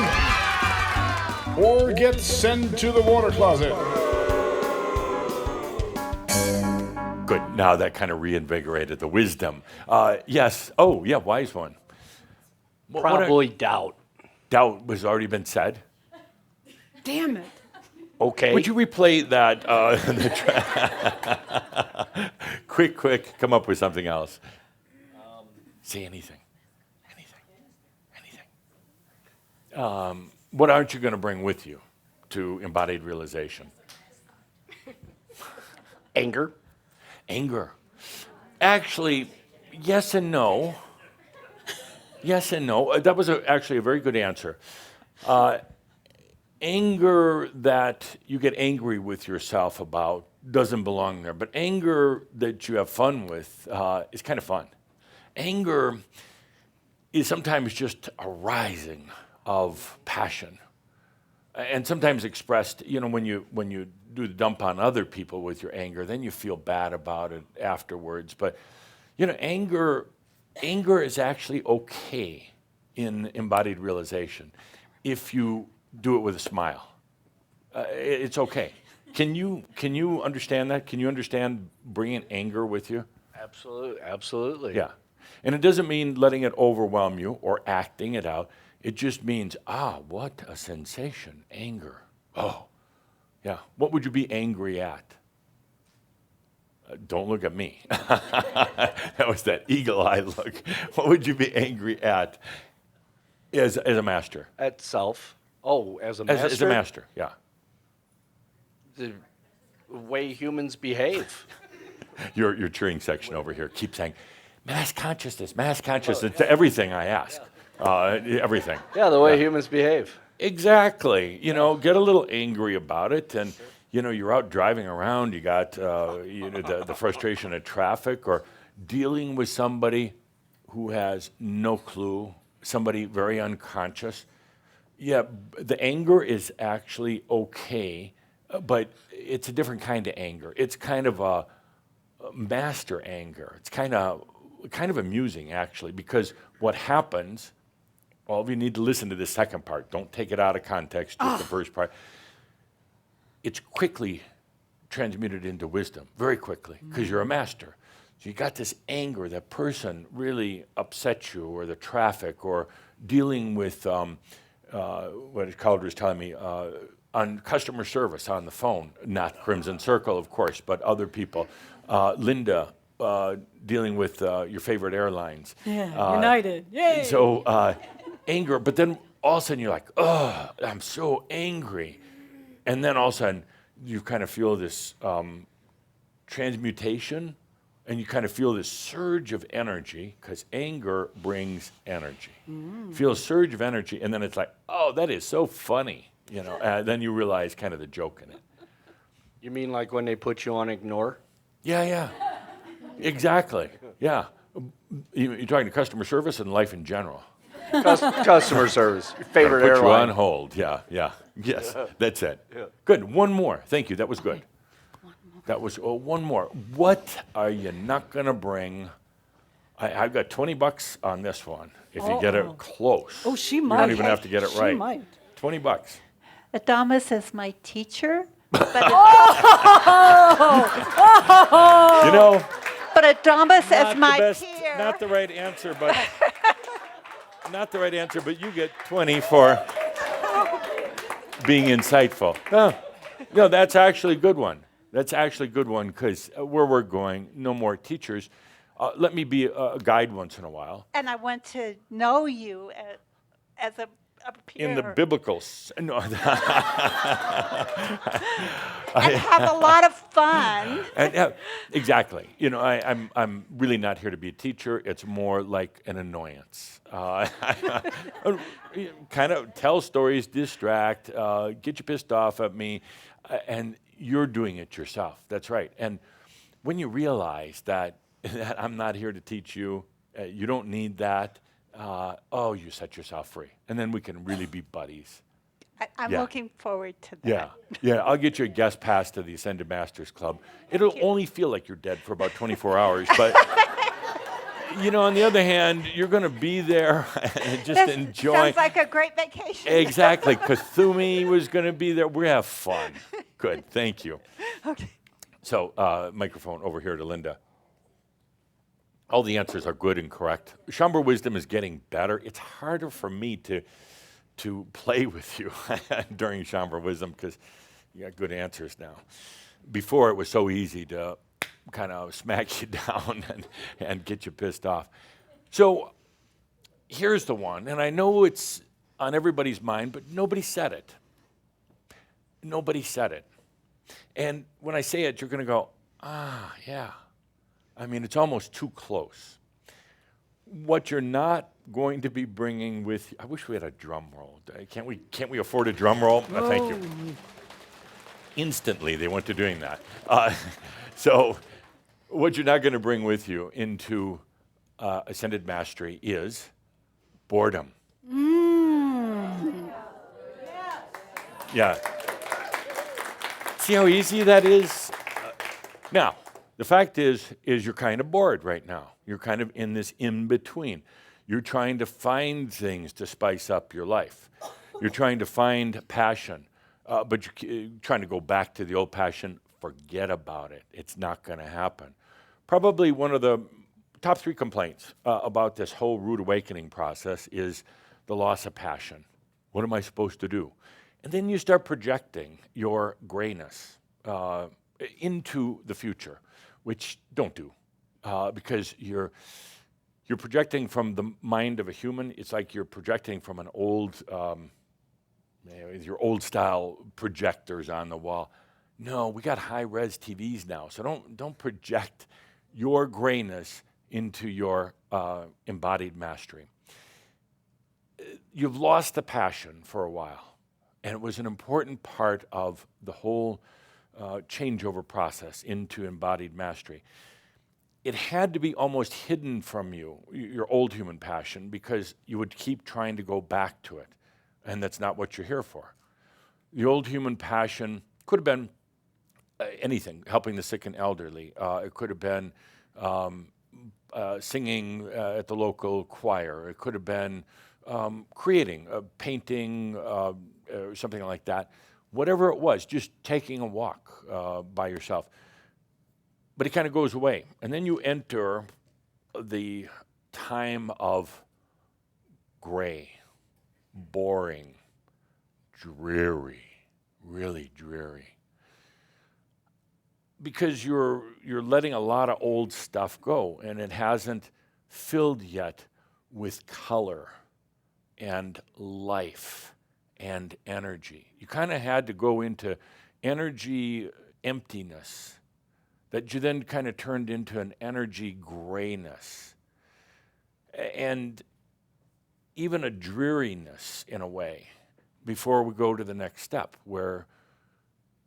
or get sent to the water closet? Good. Now that kind of reinvigorated the wisdom. Yes. Oh, yeah, wise one. Probably doubt. Doubt was already been said. Damn it. Okay. Would you replay that? Quick, come up with something else. Say anything. Anything. What aren't you going to bring with you to embodied realization? Anger. Anger. Actually, yes and no. Yes and no. That was actually a very good answer. Anger that you get angry with yourself about doesn't belong there. But anger that you have fun with is kind of fun. Anger is sometimes just a rising of passion. And sometimes expressed, when you do the dump on other people with your anger, then you feel bad about it afterwards. But, anger is actually okay in embodied realization if you do it with a smile. It's okay. Can you understand that? Can you understand bringing anger with you? Absolutely. Yeah. And it doesn't mean letting it overwhelm you or acting it out. It just means, what a sensation, anger. Oh, yeah. What would you be angry at? Don't look at me. That was that eagle-eyed look. What would you be angry at as a master? At self. Oh, as a master? As a master, yeah. The way humans behave. Your cheering section over here keeps saying, mass consciousness, to everything I ask. Everything. Yeah, the way humans behave. Exactly. Get a little angry about it, and you're out driving around. You got the frustration of traffic, or dealing with somebody who has no clue, somebody very unconscious. Yeah, the anger is actually okay, but it's a different kind of anger. It's kind of a master anger. It's kind of amusing, actually, because what happens, all of you need to listen to the second part. Don't take it out of context, just the first part. It's quickly transmuted into wisdom, very quickly, because you're a master. So you got this anger, that person really upset you, or the traffic, or dealing with what Calder was telling me, on customer service on the phone, not Crimson Circle, of course, but other people. Linda, dealing with your favorite airlines. Yeah, United. Yay! So anger, but then all of a sudden you're like, oh, I'm so angry. And then all of a sudden you kind of feel this transmutation, and you kind of feel this surge of energy, because anger brings energy. Feel a surge of energy, and then it's like, oh, that is so funny. Then you realize kind of the joke in it. You mean like when they put you on ignore? Yeah. Exactly. Yeah. You're talking to customer service and life in general. Customer service. Your favorite Put airline. you on hold. Yeah. Yes, that's it. Yeah. Good. One more. Thank you. That was good. That was one more. What are you not going to bring I've got $20 on this one if you get it close. Oh, she You might. don't even have to get it right. She might. $20. Adamus is my teacher, You know, but Adamus is not my the best, peer. not the right answer, but not the right answer. But you get 20 for being insightful. No, that's actually a good one. That's actually a good one because where we're going, no more teachers. Let me be a guide once in a while. And I want to know you as a peer. In the biblical, no, and have a lot of fun. and, exactly. You know, I'm really not here to be a teacher. It's more like an annoyance. Kind of tell stories, distract, get you pissed off at me, and you're doing it yourself. That's right. And when you realize that I'm not here to teach you, you don't need that. You set yourself free, and then we can really be buddies. I'm Yeah. looking forward to that. Yeah. I'll get you a guest pass to the Ascended Masters Club. It'll only feel like you're dead for about 24 hours, but on the other hand, you're going to be there and just This enjoy. sounds like a great vacation. Exactly. Kasumi was going to be there. We're going to have fun. Good. Thank you. Okay. So, microphone over here to Linda. All the answers are good and correct. Shambra wisdom is getting better. It's harder for me to play with you during Shambra wisdom because you got good answers now. Before it was so easy to kind of smack you down and get you pissed off. So here's the one, and I know it's on everybody's mind, but nobody said it. Nobody said it. And when I say it, you're going to go, yeah. I mean, it's almost too close. What you're not going to be bringing with you, I wish we had a drum roll. Can't we afford a drum roll? Thank you. Instantly, they went to doing that. So what you're not going to bring with you into Ascended Mastery is boredom. Yeah. See how easy that is? Now, the fact is you're kind of bored right now. You're kind of in this in-between. You're trying to find things to spice up your life. You're trying to find passion, but you're trying to go back to the old passion. Forget about it. It's not going to happen. Probably one of the top 3 complaints about this whole rude awakening process is the loss of passion. What am I supposed to do? And then you start projecting your grayness into the future, which don't do, because you're projecting from the mind of a human. It's like you're projecting from an old, your old style projectors on the wall. No, we got high-res TVs now, so don't project your grayness into your embodied mastery. You've lost the passion for a while, and it was an important part of the whole changeover process into embodied mastery. It had to be almost hidden from you, your old human passion, because you would keep trying to go back to it, and that's not what you're here for. The old human passion could have been anything, helping the sick and elderly. It could have been singing at the local choir. It could have been creating, painting, something like that. Whatever it was, just taking a walk by yourself. But it kind of goes away. And then you enter the time of gray, boring, dreary, really dreary. Because you're letting a lot of old stuff go, and it hasn't filled yet with color and life and energy. You kind of had to go into energy emptiness that you then kind of turned into an energy grayness and even a dreariness in a way before we go to the next step where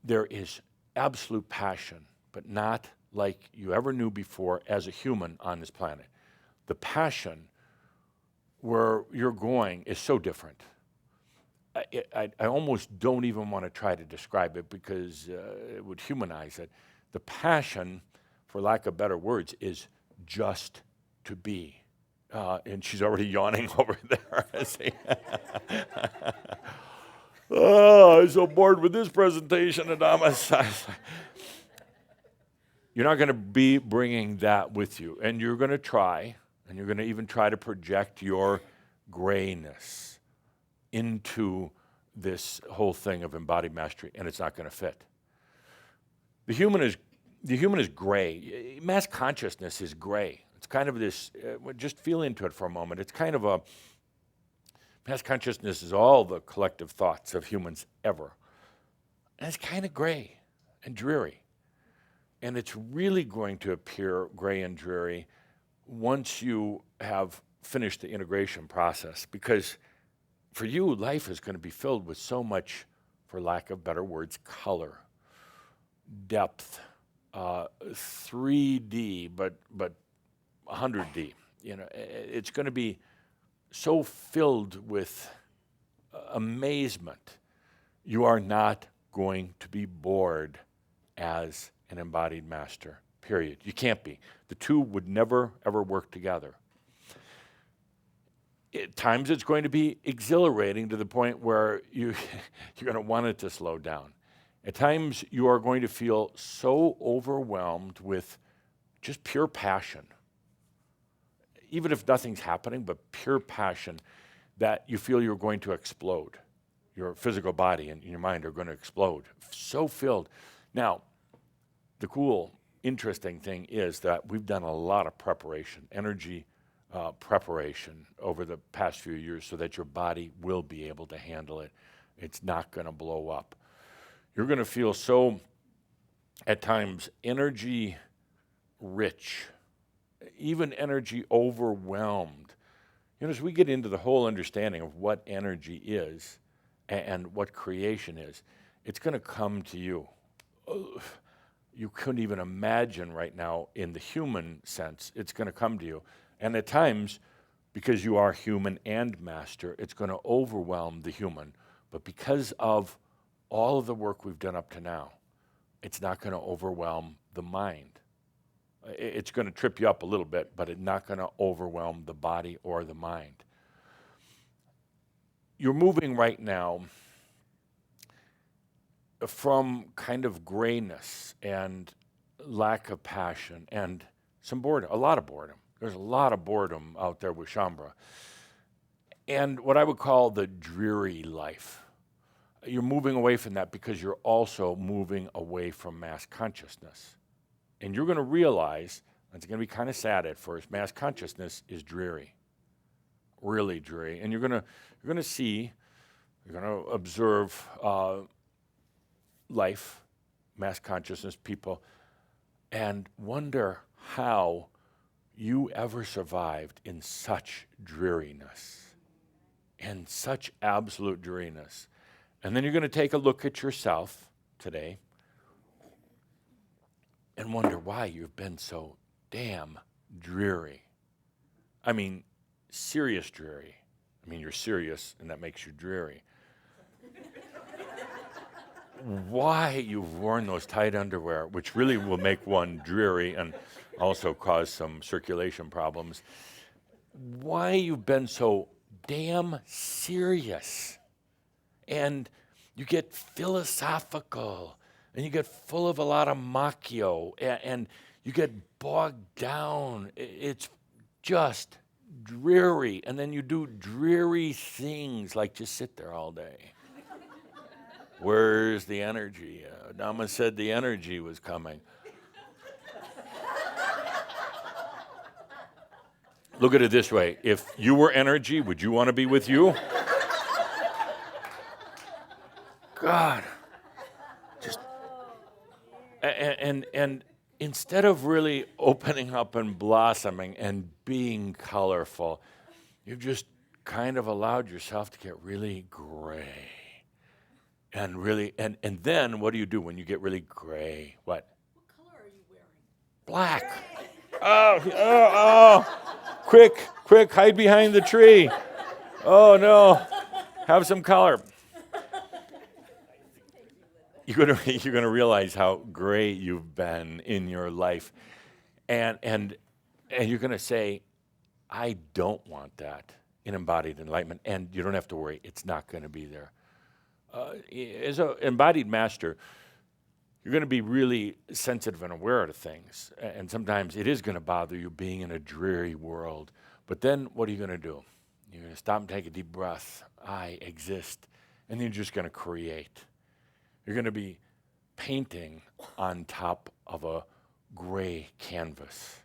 there is absolute passion, but not like you ever knew before as a human on this planet. The passion where you're going is so different. I almost don't even want to try to describe it because it would humanize it. The passion, for lack of better words, is just to be. And she's already yawning over there. Oh, I'm so bored with this presentation, Adamus. You're not going to be bringing that with you. And you're going to try, and you're going to even try to project your grayness into this whole thing of embodied mastery, and it's not going to fit. The human is gray. Mass consciousness is gray. It's kind of this, just feel into it for a moment. It's kind of mass consciousness is all the collective thoughts of humans ever. And it's kind of gray and dreary. And it's really going to appear gray and dreary once you have finished the integration process. Because for you, life is going to be filled with so much, for lack of better words, color, depth, 3D, but 100D. It's going to be so filled with amazement. You are not going to be bored as an embodied master, period. You can't be. The two would never, ever work together. At times it's going to be exhilarating to the point where you're going to want it to slow down. At times you are going to feel so overwhelmed with just pure passion, even if nothing's happening, but pure passion, that you feel you're going to explode. Your physical body and your mind are going to explode. So filled. Now, the cool, interesting thing is that we've done a lot of preparation, energy preparation over the past few years so that your body will be able to handle it. It's not going to blow up. You're going to feel so, at times, energy rich, even energy overwhelmed. As we get into the whole understanding of what energy is and what creation is, it's going to come to you. You couldn't even imagine right now in the human sense, it's going to come to you. And at times, because you are human and master, it's going to overwhelm the human. But because of all of the work we've done up to now, it's not going to overwhelm the mind. It's going to trip you up a little bit, but it's not going to overwhelm the body or the mind. You're moving right now from kind of grayness and lack of passion and some boredom, a lot of boredom. There's a lot of boredom out there with Shambra. And what I would call the dreary life. You're moving away from that because you're also moving away from mass consciousness. And you're going to realize, and it's going to be kind of sad at first, mass consciousness is dreary, really dreary. And you're going to see, you're going to observe life, mass consciousness, people, and wonder how you ever survived in such dreariness, in such absolute dreariness. And then you're going to take a look at yourself today and wonder why you've been so damn dreary. I mean, serious dreary. I mean, you're serious, and that makes you dreary. Why you've worn those tight underwear, which really will make one dreary and also cause some circulation problems. Why you've been so damn serious. And you get philosophical, and you get full of a lot of macchio, and you get bogged down. It's just dreary. And then you do dreary things like just sit there all day. Where's the energy? Adamus said the energy was coming. Look at it this way. If you were energy, would you want to be with you? God. Just and instead of really opening up and blossoming and being colorful, you've just kind of allowed yourself to get really gray. And really, and then what do you do when you get really gray? What? What color are you wearing? Black. Oh. Quick, hide behind the tree. Oh, no. Have some color. You're gonna realize how gray you've been in your life. And you're gonna say, I don't want that in embodied enlightenment, and you don't have to worry, it's not going to be there. As an embodied master, you're going to be really sensitive and aware of things, and sometimes it is going to bother you being in a dreary world. But then what are you going to do? You're going to stop and take a deep breath. I exist. And then you're just going to create. You're going to be painting on top of a gray canvas.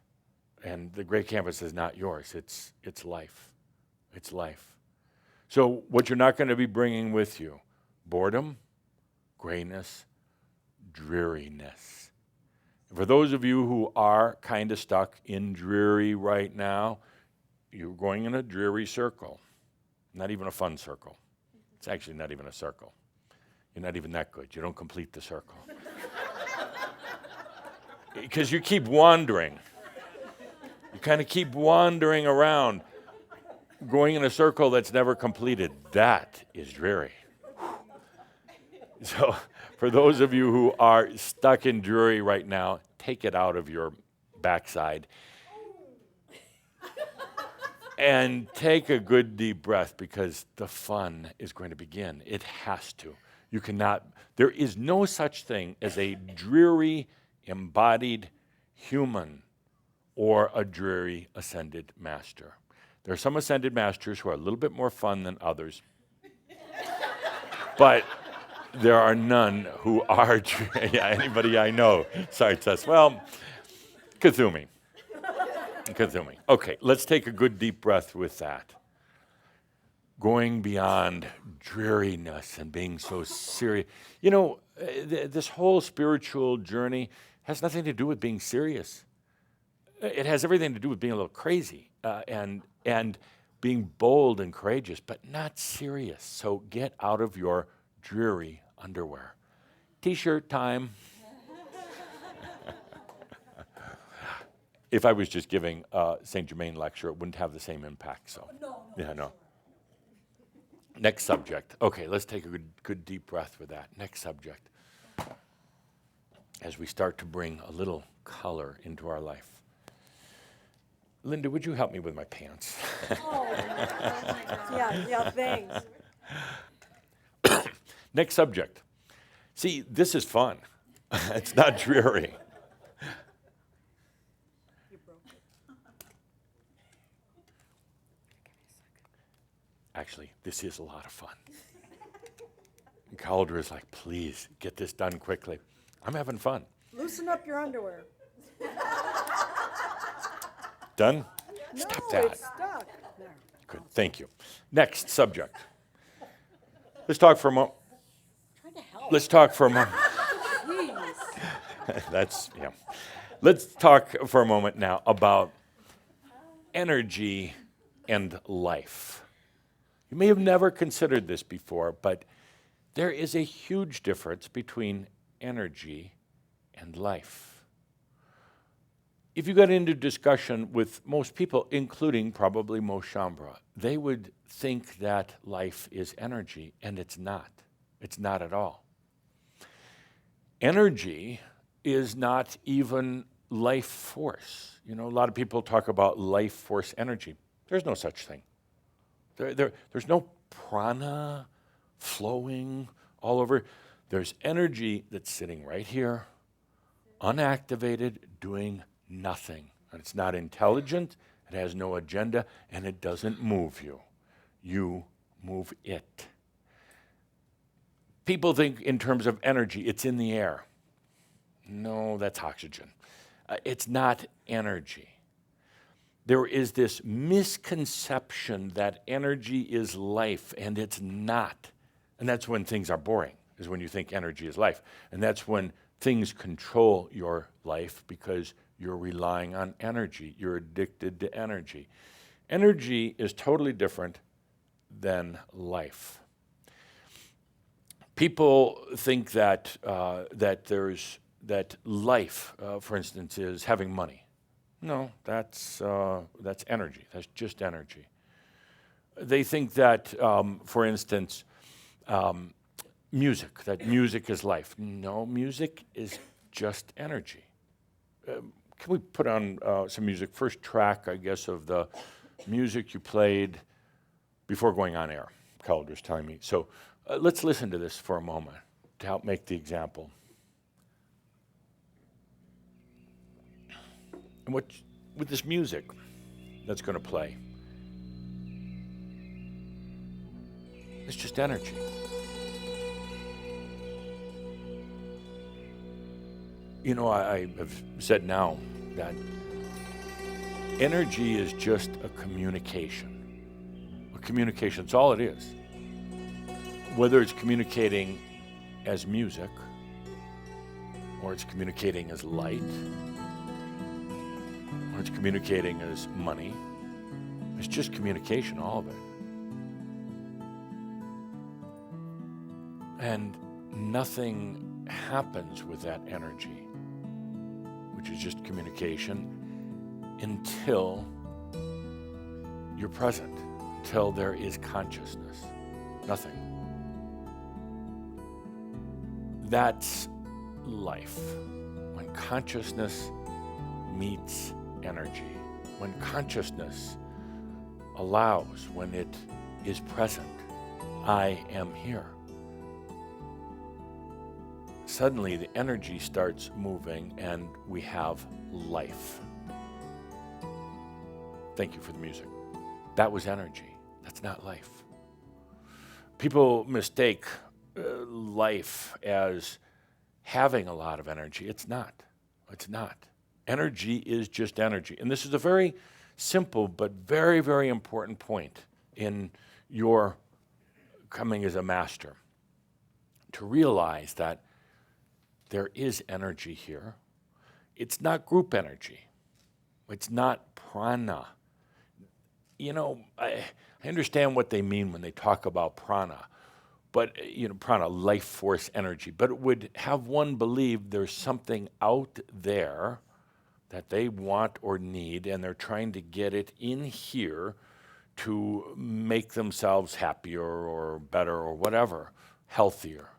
And the gray canvas is not yours. It's life. It's life. So what you're not going to be bringing with you, boredom, grayness, dreariness. For those of you who are kind of stuck in dreary right now, you're going in a dreary circle, not even a fun circle. It's actually not even a circle. You're not even that good. You don't complete the circle. Because you keep wandering. You kind of keep wandering around, going in a circle that's never completed. That is dreary. So for those of you who are stuck in dreary right now, take it out of your backside and take a good deep breath, because the fun is going to begin. It has to. You cannot, there is no such thing as a dreary, embodied human or a dreary ascended master. There are some ascended masters who are a little bit more fun than others, but there are none who are, yeah, anybody I know starts us, well, Kazumi. Okay, let's take a good deep breath with that. Going beyond dreariness and being so serious. You know, this whole spiritual journey has nothing to do with being serious. It has everything to do with being a little crazy and being bold and courageous, but not serious. So get out of your dreary underwear. T-shirt time. If I was just giving a St. Germain lecture, it wouldn't have the same impact. So, no. Next subject. Okay, let's take a good deep breath with that. Next subject. As we start to bring a little color into our life. Linda, would you help me with my pants? Yeah, thanks. Next subject. See, this is fun. It's not dreary. Actually, this is a lot of fun. And Calder is like, please, get this done quickly. I'm having fun. Loosen up your underwear. Done? Stop that. It's stuck. There. Good, thank you. Next subject. Let's talk for a moment. Trying to help. Let's talk for a moment. Jeez. Yeah. Let's talk for a moment now about energy and life. You may have never considered this before, but there is a huge difference between energy and life. If you got into discussion with most people, including probably most Shambra, they would think that life is energy, and it's not. It's not at all. Energy is not even life force. You know, a lot of people talk about life force energy. There's no such thing. There's no prana flowing all over. There's energy that's sitting right here, unactivated, doing nothing. And it's not intelligent, it has no agenda, and it doesn't move you. You move it. People think in terms of energy, it's in the air. No, that's oxygen. It's not energy. There is this misconception that energy is life, and it's not. And that's when things are boring, is when you think energy is life. And that's when things control your life because you're relying on energy. You're addicted to energy. Energy is totally different than life. People think that that life, for instance, is having money. No, that's energy. That's just energy. They think that, for instance, music, that music is life. No, music is just energy. Can we put on some music? First track, I guess, of the music you played before going on air, Calder's telling me. So let's listen to this for a moment to help make the example. And with this music that's going to play, it's just energy. You know, I have said now that energy is just a communication. A communication, it's all it is. Whether it's communicating as music, or it's communicating as light, or it's communicating as money, it's just communication, all of it. And nothing happens with that energy, which is just communication, until you're present, until there is consciousness. Nothing. That's life. When consciousness meets energy, when consciousness allows, when it is present, I am here. Suddenly the energy starts moving and we have life. Thank you for the music. That was energy. That's not life. People mistake life as having a lot of energy. It's not. It's not. Energy is just energy. And this is a very simple but very, very important point in your coming as a master. To realize that there is energy here. It's not group energy. It's not prana. You know, I understand what they mean when they talk about prana, but, prana, life force energy. But it would have one believe there's something out there that they want or need, and they're trying to get it in here to make themselves happier or better or whatever, healthier.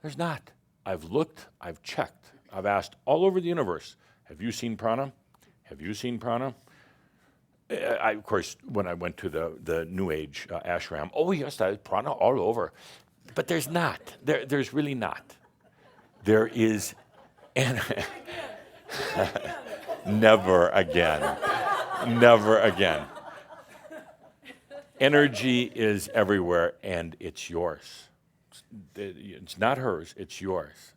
There's not. I've looked, I've checked, I've asked all over the universe, have you seen prana? Have you seen prana? Of course, when I went to the New Age ashram, oh yes, there's prana all over. But there's not. There's really not. There is, never again. Never again. Energy is everywhere, and it's yours. It's not hers, it's yours.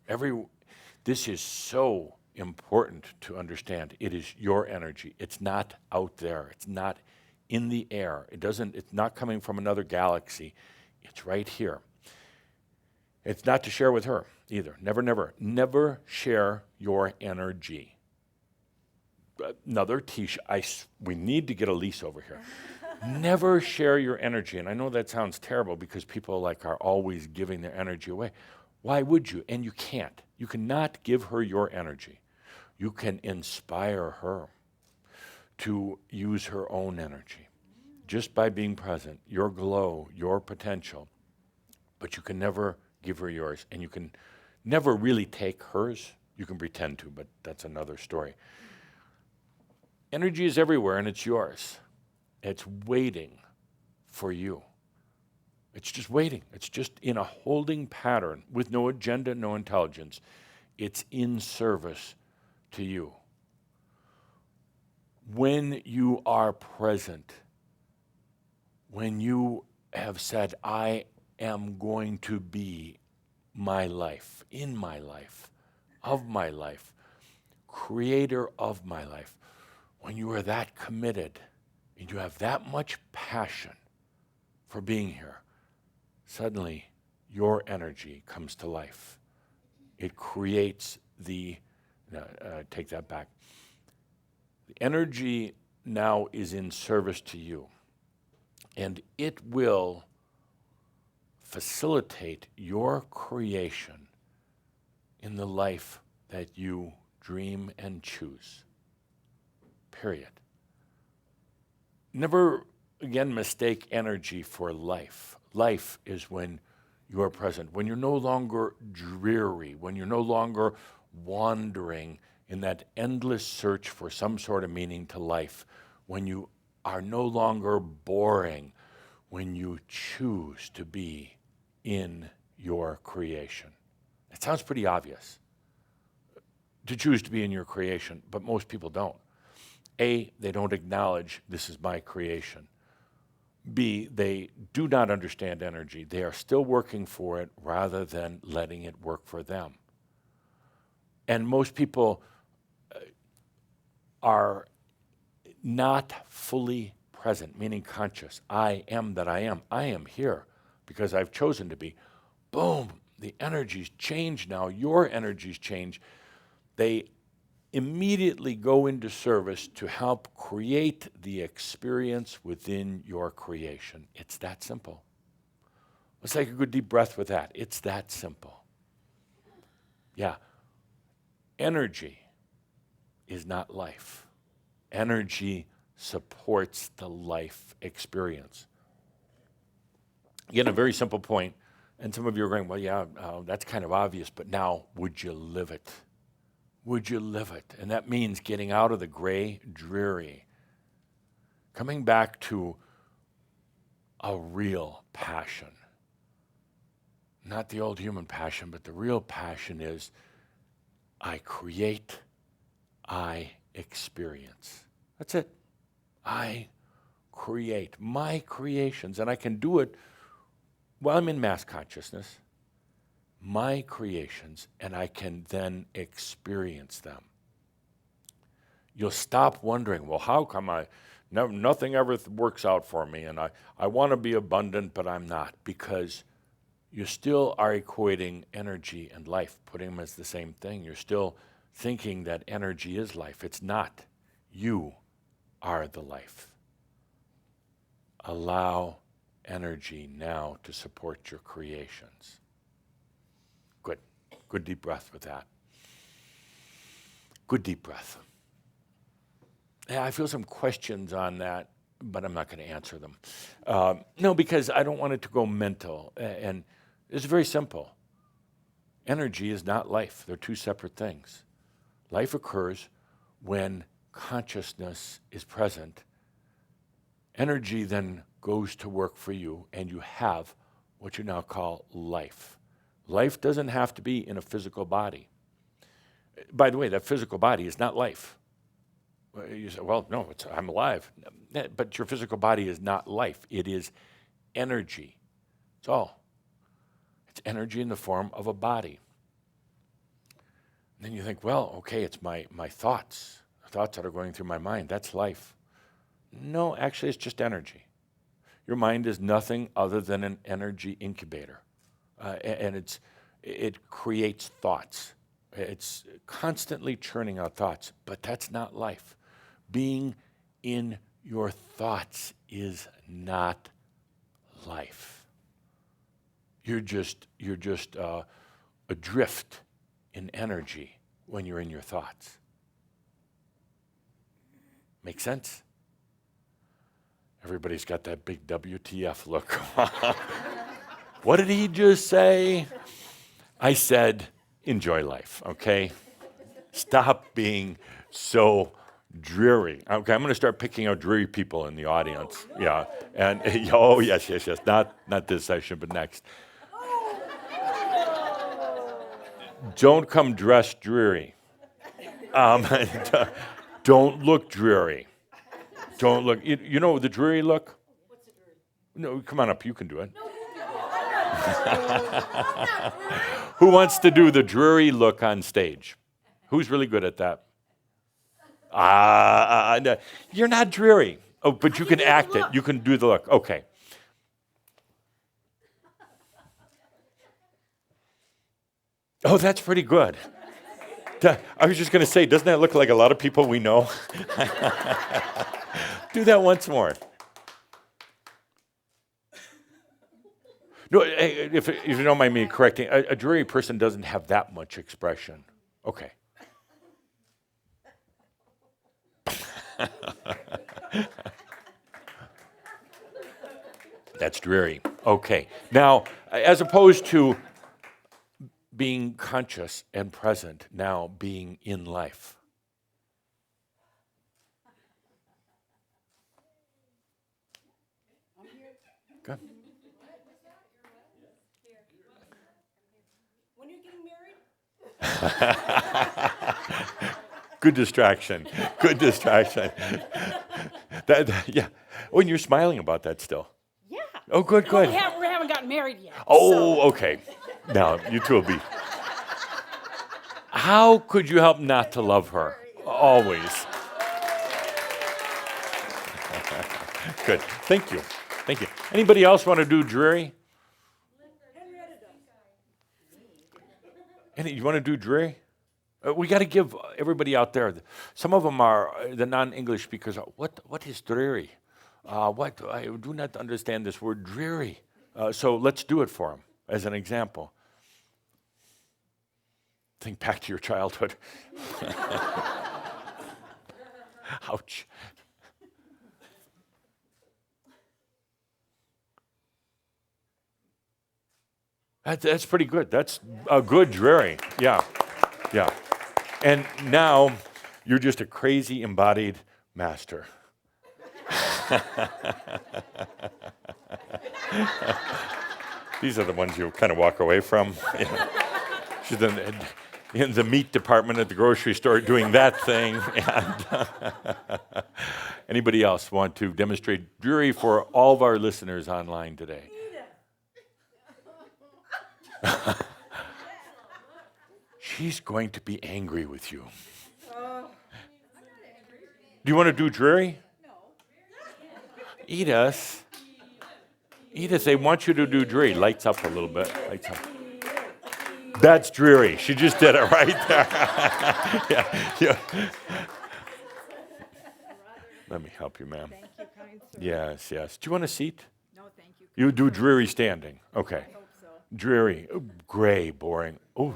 This is so important to understand. It is your energy. It's not out there. It's not in the air. It's not coming from another galaxy. It's right here. It's not to share with her either. Never, never. Never share your energy. Another t-shirt. We need to get a lease over here. Never share your energy. And I know that sounds terrible because people are always giving their energy away. Why would you? And you can't. You cannot give her your energy. You can inspire her to use her own energy just by being present, your glow, your potential. But you can never give her yours, and you can never really take hers. You can pretend to, but that's another story. Energy is everywhere, and it's yours. It's waiting for you. It's just waiting. It's just in a holding pattern with no agenda, no intelligence. It's in service to you. When you are present, when you have said, I am going to be my life, in my life, of my life, creator of my life, when you are that committed and you have that much passion for being here, suddenly your energy comes to life. It creates take that back. The energy now is in service to you, and it will facilitate your creation in the life that you dream and choose. Period. Never again mistake energy for life. Life is when you are present, when you're no longer dreary, when you're no longer wandering in that endless search for some sort of meaning to life, when you are no longer boring when you choose to be in your creation. It sounds pretty obvious to choose to be in your creation, but most people don't. A, they don't acknowledge this is my creation. B, they do not understand energy. They are still working for it rather than letting it work for them. And most people are not fully present, meaning conscious. I am that I am. I am here because I've chosen to be. Boom, the energies change now. Your energies change. They immediately go into service to help create the experience within your creation. It's that simple. Let's take a good deep breath with that. It's that simple. Yeah. Energy is not life. Energy supports the life experience. Again, a very simple point, and some of you are going, well, yeah, that's kind of obvious, but now, would you live it? Would you live it? And that means getting out of the gray, dreary, coming back to a real passion. Not the old human passion, but the real passion is I create, I experience. That's it. I create my creations, and I can do it while I'm in mass consciousness. My creations, and I can then experience them. You'll stop wondering, well, how come nothing ever works out for me, and I want to be abundant, but I'm not, because you still are equating energy and life, putting them as the same thing. You're still thinking that energy is life. It's not. You are the life. Allow energy now to support your creations. Good. Good deep breath with that. Good deep breath. Yeah, I feel some questions on that, but I'm not going to answer them. No, because I don't want it to go mental. And it's very simple. Energy is not life. They're two separate things. Life occurs when consciousness is present. Energy then goes to work for you, and you have what you now call life. Life doesn't have to be in a physical body. By the way, that physical body is not life. You say, well, no, I'm alive. But your physical body is not life. It is energy. It's all. It's energy in the form of a body. And then you think, well, okay, it's my thoughts, the thoughts that are going through my mind. That's life. No, actually, it's just energy. Your mind is nothing other than an energy incubator. And it creates thoughts. It's constantly churning out thoughts, but that's not life. Being in your thoughts is not life. You're just adrift in energy when you're in your thoughts. Make sense? Everybody's got that big WTF look. What did he just say? I said, enjoy life, okay? Stop being so dreary. Okay, I'm going to start picking out dreary people in the audience. Yeah, and oh yes, not this session, but next. Don't come dressed dreary. Don't look dreary. Don't look. You know the dreary look? What's the dreary? No, come on up. You can do it. Who wants to do the dreary look on stage? Who's really good at that? No. You're not dreary. Oh, but you can act it. You can do the look. Okay. Oh, that's pretty good. I was just going to say, doesn't that look like a lot of people we know? Do that once more. No, if you don't mind me correcting, a dreary person doesn't have that much expression. Okay. That's dreary. Okay. Now, as opposed to being conscious and present, now being in life. Good distraction. Good distraction. Yeah. Oh, and you're smiling about that still. Yeah. Oh, good, good. We haven't gotten married yet. Oh, okay. Now, you two will be. How could you help not to love her? Always. Good. Thank you. Thank you. Anybody else want to do dreary? You want to do dreary? We got to give everybody out there. Some of them are the non-English speakers. What is dreary? What I do not understand this word dreary. So let's do it for them as an example. Think back to your childhood. Ouch. That's pretty good. That's a good dreary. Yeah. Yeah. And now you're just a crazy embodied master. These are the ones you kind of walk away from. She's in the meat department at the grocery store doing that thing. And anybody else want to demonstrate dreary for all of our listeners online today? She's going to be angry with you. Do you want to do dreary? No. Edith, they want you to do dreary. Lights up a little bit. Lights up. That's dreary. She just did it right there. Yeah. Let me help you, ma'am. Thank you, kind sir. Yes. Do you want a seat? No, thank you. You do dreary standing. Okay. I hope so. Dreary, gray, boring. Oh,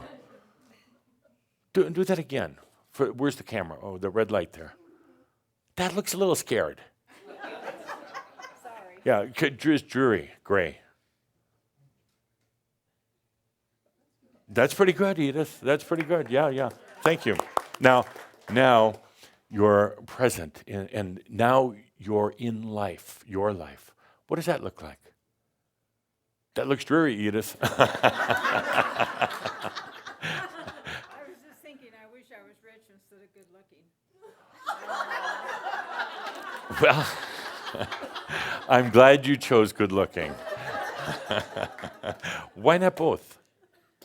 do that again. Where's the camera? Oh, the red light there. That looks a little scared. Sorry. Yeah, just dreary, gray. That's pretty good, Edith. That's pretty good. Yeah. Thank you. Now you're present, and now you're in life, your life. What does that look like? That looks dreary, Edith. I was just thinking, I wish I was rich instead of good looking. Well, I'm glad you chose good looking. Why not both?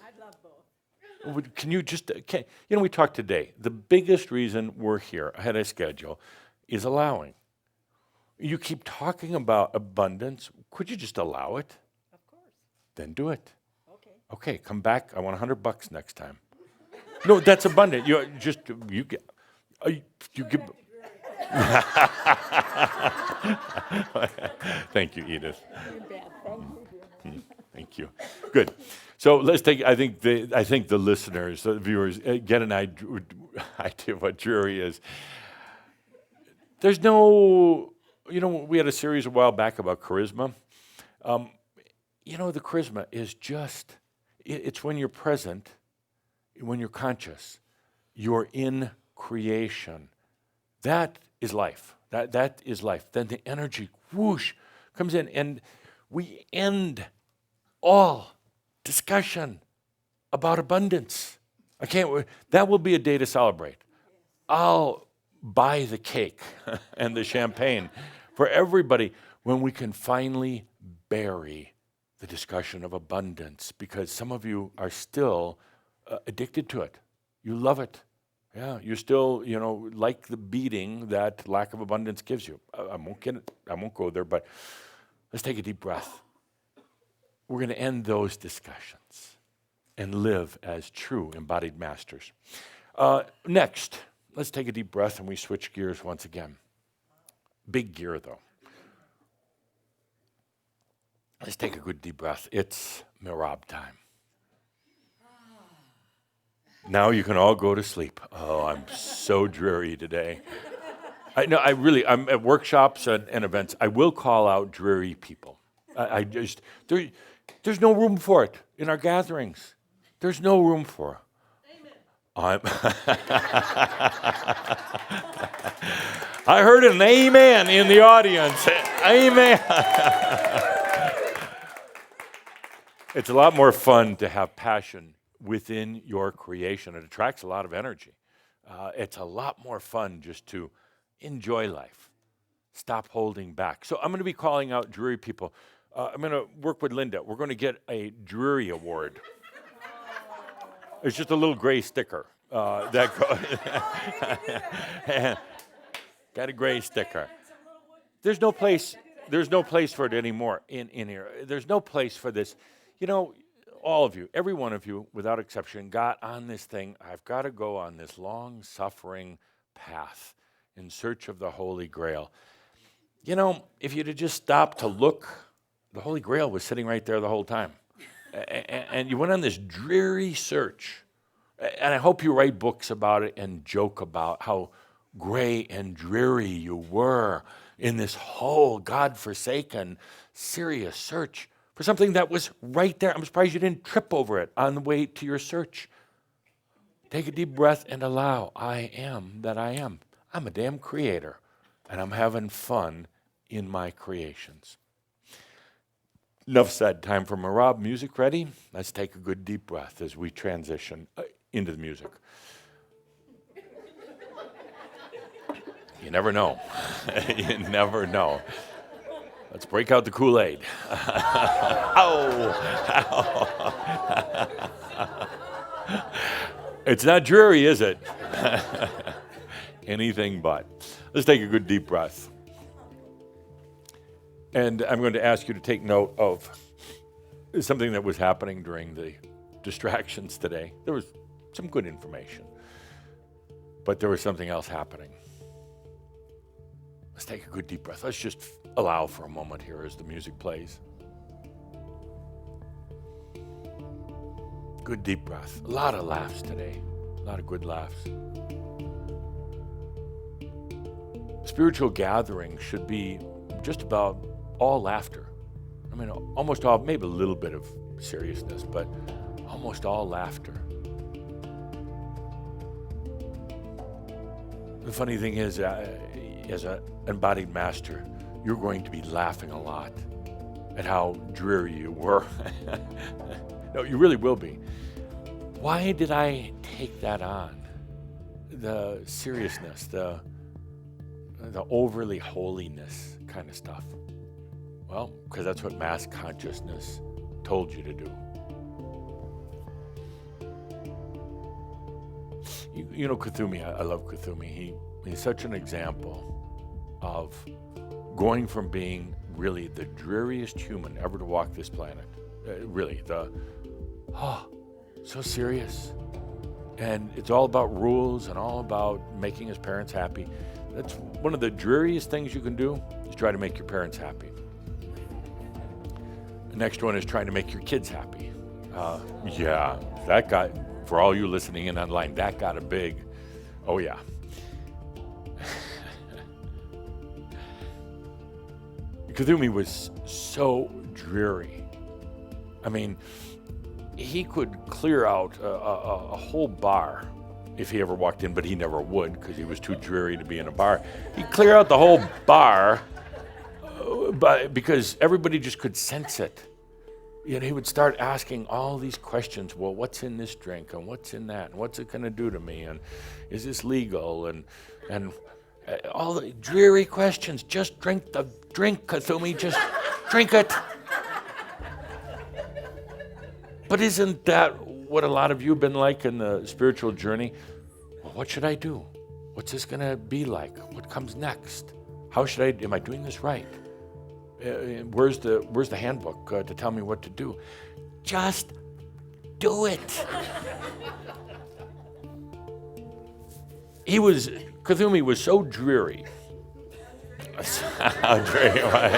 I'd love both. Can you just, we talked today. The biggest reason we're here ahead of schedule is allowing. You keep talking about abundance. Could you just allow it? Of course. Then do it. Okay. Okay, come back. I want $100 next time. No, that's abundant. You get. You give. Thank you, Edith. Thank you. Good. So let's take. I think the listeners, the viewers, get an idea of what dreary is. There's no. We had a series a while back about charisma. The charisma is just. It's when you're present, when you're conscious, you're in creation. That is life. That is life. Then the energy, whoosh, comes in, and we end all discussion about abundance. That will be a day to celebrate. I'll buy the cake and the champagne for everybody when we can finally bury the discussion of abundance, because some of you are still addicted to it. You love it. Yeah, you still, like the beating that lack of abundance gives you. I won't go there, but let's take a deep breath. We're going to end those discussions and live as true embodied masters. Next, let's take a deep breath and we switch gears once again. Big gear, though. Let's take a good deep breath. It's Mirab time. Now you can all go to sleep. Oh, I'm so dreary today. I'm at workshops and events. I will call out dreary people. There's no room for it in our gatherings. There's no room for it. Amen. I heard an amen in the audience. Amen. It's a lot more fun to have passion within your creation. It attracts a lot of energy. It's a lot more fun just to enjoy life. Stop holding back. So I'm going to be calling out dreary people. I'm going to work with Linda. We're going to get a dreary award. It's just a little gray sticker. That got a gray sticker. There's no place for it anymore in here. There's no place for this. You know, all of you, every one of you, without exception, got on this thing. I've got to go on this long-suffering path in search of the Holy Grail. You know, if you'd have just stopped to look, the Holy Grail was sitting right there the whole time. And you went on this dreary search. And I hope you write books about it and joke about how gray and dreary you were in this whole God-forsaken, serious search for something that was right there. I'm surprised you didn't trip over it on the way to your search. Take a deep breath and allow. I am that I am. I'm a damn creator, and I'm having fun in my creations. Enough said. Time for Marab. Music ready? Let's take a good deep breath as we transition into the music. You never know. You never know. Let's break out the Kool-Aid. It's not dreary, is it? Anything but. Let's take a good deep breath. And I'm going to ask you to take note of something that was happening during the distractions today. There was some good information, but there was something else happening. Let's take a good deep breath. Let's just allow for a moment here as the music plays. Good deep breath. A lot of laughs today. A lot of good laughs. Spiritual gathering should be just about all laughter. I mean, almost all, maybe a little bit of seriousness, but almost all laughter. The funny thing is, as an embodied master, you're going to be laughing a lot at how dreary you were. No, you really will be. Why did I take that on? The seriousness, the overly holiness kind of stuff. Well, because that's what mass consciousness told you to do. You know Kuthumi, I love Kuthumi. He's such an example of going from being really the dreariest human ever to walk this planet. Really, so serious. And it's all about rules and all about making his parents happy. That's one of the dreariest things you can do is try to make your parents happy. The next one is trying to make your kids happy. Yeah, that got, for all you listening in online, that got a big, oh yeah. Kuthumi was so dreary. I mean, he could clear out a whole bar if he ever walked in, but he never would because he was too dreary to be in a bar. He'd clear out the whole bar because everybody just could sense it. And he would start asking all these questions. Well, what's in this drink? And what's in that? And what's it going to do to me? And is this legal? And all the dreary questions. Just drink the drink, Kuthumi. Just drink it. But isn't that what a lot of you have been like in the spiritual journey? Well, what should I do? What's this going to be like? What comes next? How should I, am I doing this right? Where's the handbook to tell me what to do? Just do it. Kuthumi was so dreary. How dreary was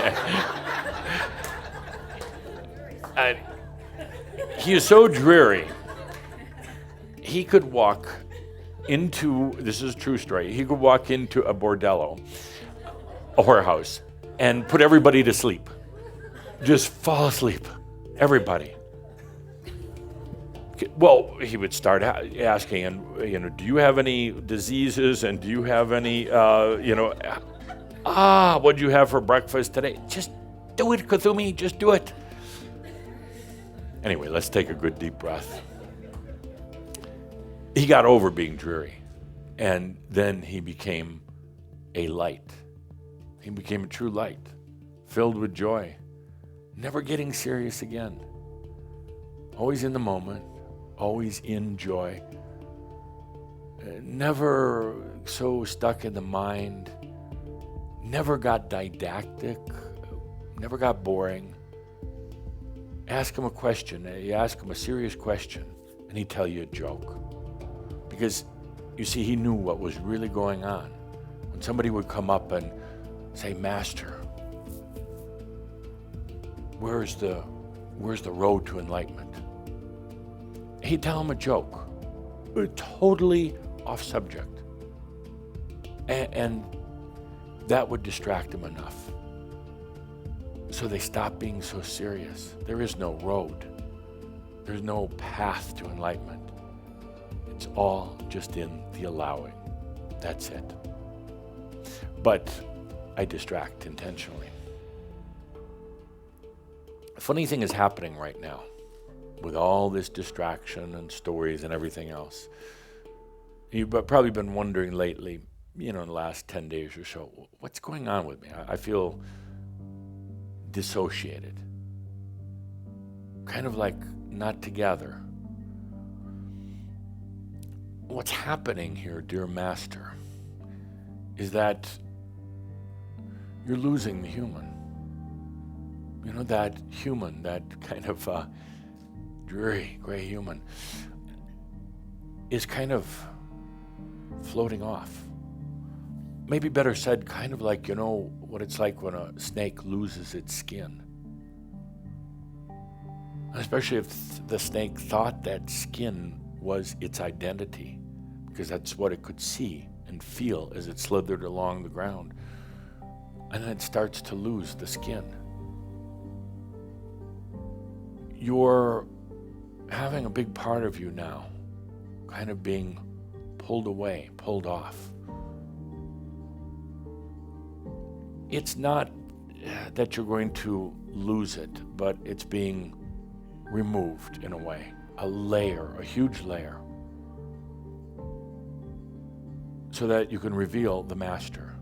it? He is so dreary. He could walk into, this is a true story, he could walk into a bordello, a whorehouse, and put everybody to sleep. Just fall asleep. Everybody. Well, he would start asking, and do you have any diseases? And do you have any, what'd you have for breakfast today? Just do it, Kuthumi. Just do it. Anyway, let's take a good deep breath. he got over being dreary, and then he became a light. He became a true light, filled with joy, never getting serious again. Always in the moment, always in joy. Never so stuck in the mind, never got didactic, never got boring. Ask him a question, you ask him a serious question, and he'd tell you a joke. Because, you see, he knew what was really going on. When somebody would come up and say, Master, where's the road to enlightenment? He'd tell him a joke, totally off subject. And that would distract him enough. So they stopped being so serious. There is no road. There's no path to enlightenment. It's all just in the allowing. That's it. But I distract intentionally. A funny thing is happening right now with all this distraction and stories and everything else. You've probably been wondering lately, in the last 10 days or so, what's going on with me? I feel dissociated, kind of like not together. What's happening here, dear Master, is that you're losing the human. That human, that kind of dreary, gray human, is kind of floating off. Maybe better said, kind of like, what it's like when a snake loses its skin. Especially if the snake thought that skin was its identity, because that's what it could see and feel as it slithered along the ground. And then it starts to lose the skin. You're having a big part of you now kind of being pulled away, pulled off. It's not that you're going to lose it, but it's being removed in a way, a layer, a huge layer, so that you can reveal the Master.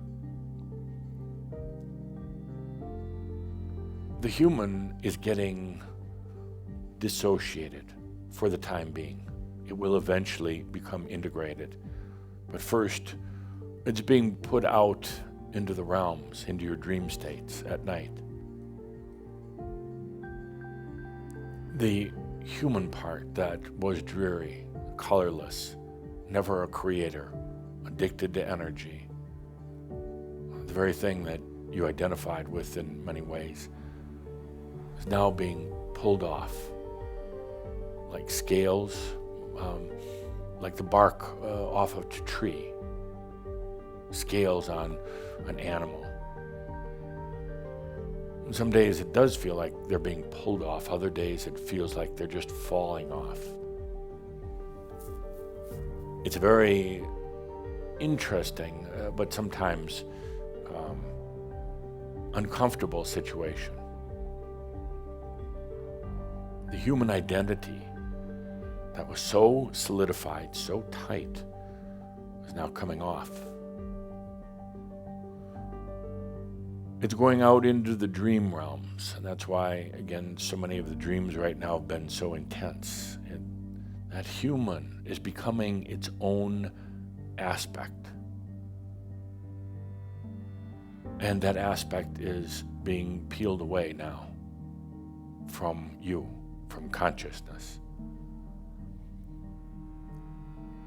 The human is getting dissociated for the time being. It will eventually become integrated. But first, it's being put out into the realms, into your dream states at night. The human part that was dreary, colorless, never a creator, addicted to energy, the very thing that you identified with in many ways, is now being pulled off, like scales, like the bark off of a tree, scales on an animal. And some days it does feel like they're being pulled off. Other days it feels like they're just falling off. It's a very interesting, but sometimes uncomfortable situation. The human identity that was so solidified, so tight, is now coming off. It's going out into the dream realms, and that's why, again, so many of the dreams right now have been so intense. And that human is becoming its own aspect. And that aspect is being peeled away now from you, from consciousness.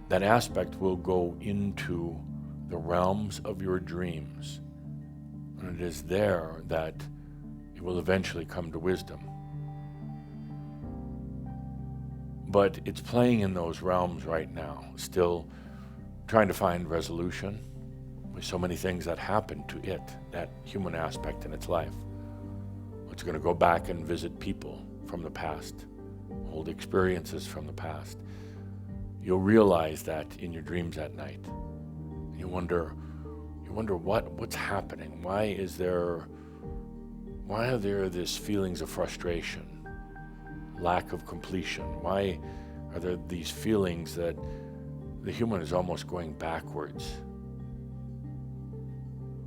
That aspect will go into the realms of your dreams. And it is there that it will eventually come to wisdom. But it's playing in those realms right now, still trying to find resolution with so many things that happen to it, that human aspect in its life. It's going to go back and visit people from the past, old experiences from the past. You'll realize that in your dreams at night. You wonder what's happening. Why are there these feelings of frustration, lack of completion? Why are there these feelings that the human is almost going backwards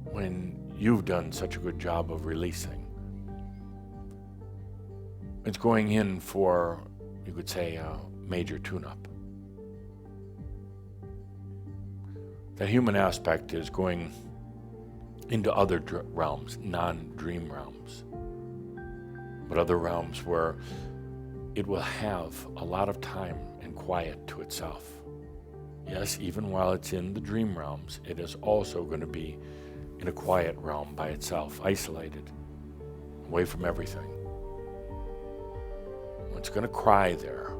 when you've done such a good job of releasing. It's going in for, you could say, a major tune-up. The human aspect is going into other realms, non-dream realms, but other realms where it will have a lot of time and quiet to itself. Yes, even while it's in the dream realms, it is also going to be in a quiet realm by itself, isolated, away from everything. It's going to cry there.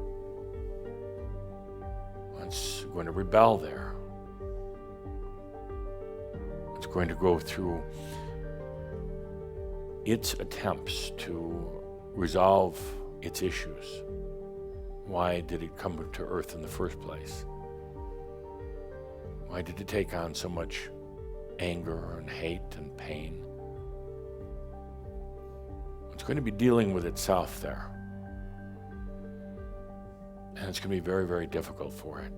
It's going to rebel there. It's going to go through its attempts to resolve its issues. Why did it come to Earth in the first place? Why did it take on so much anger and hate and pain? It's going to be dealing with itself there. And it's going to be very, very difficult for it.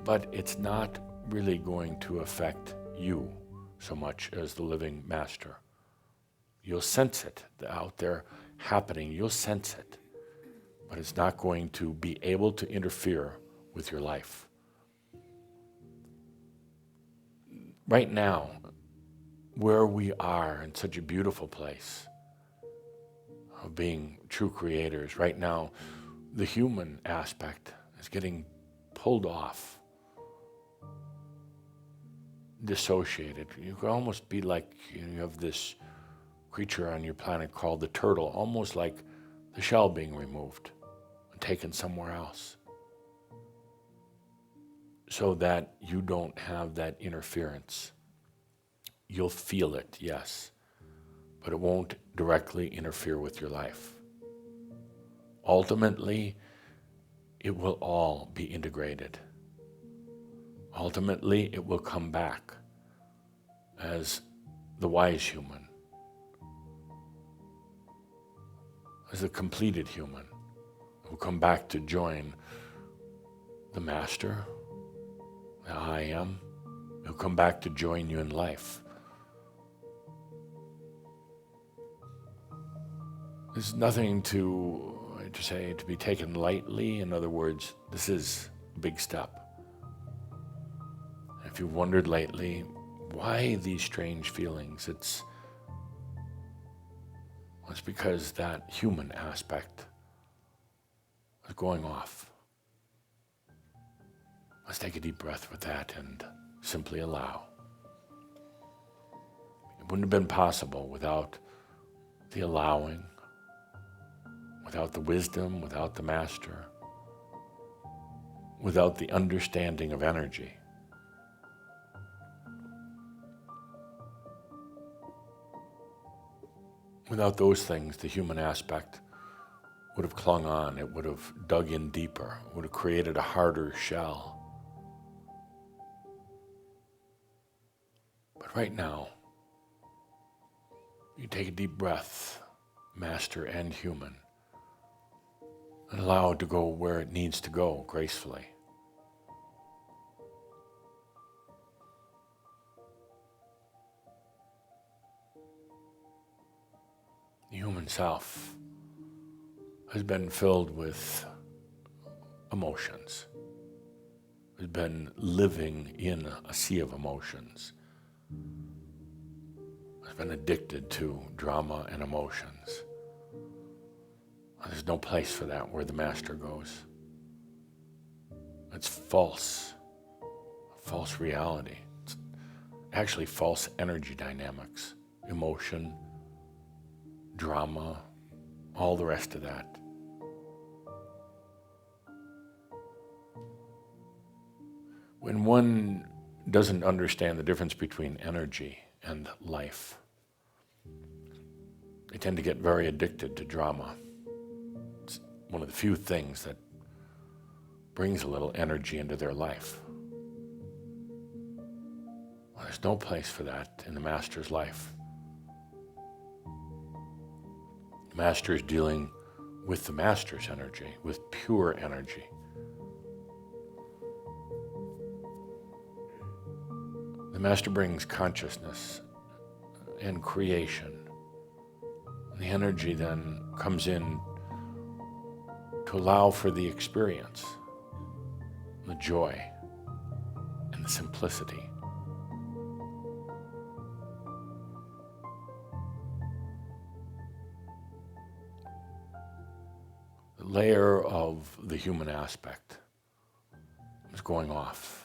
But it's not really going to affect you so much as the living master. You'll sense it out there happening. You'll sense it. But it's not going to be able to interfere with your life. Right now, where we are in such a beautiful place of being true creators, right now, the human aspect is getting pulled off, dissociated. You could almost be like, you have this creature on your planet called the turtle, almost like the shell being removed and taken somewhere else, so that you don't have that interference. You'll feel it, yes, but it won't directly interfere with your life. Ultimately, it will all be integrated. Ultimately, it will come back as the wise human, as the completed human. It will come back to join the master, the I am. It will come back to join you in life. There's nothing to say to be taken lightly. In other words, this is a big step. If you've wondered lately, why these strange feelings? It's because that human aspect is going off. Let's take a deep breath with that and simply allow. It wouldn't have been possible without the allowing, without the wisdom, without the master, without the understanding of energy. Without those things, the human aspect would have clung on. It would have dug in deeper. It would have created a harder shell. But right now, you take a deep breath, master and human, and allow it to go where it needs to go gracefully. The human self has been filled with emotions, has been living in a sea of emotions, has been addicted to drama and emotions. There's no place for that where the master goes. It's false reality. It's actually false energy dynamics, emotion, drama, all the rest of that. When one doesn't understand the difference between energy and life, they tend to get very addicted to drama. It's one of the few things that brings a little energy into their life. Well, there's no place for that in the master's life. The master is dealing with the master's energy, with pure energy. The Master brings consciousness and creation. The energy then comes in to allow for the experience, the joy, and the simplicity. The layer of the human aspect is going off.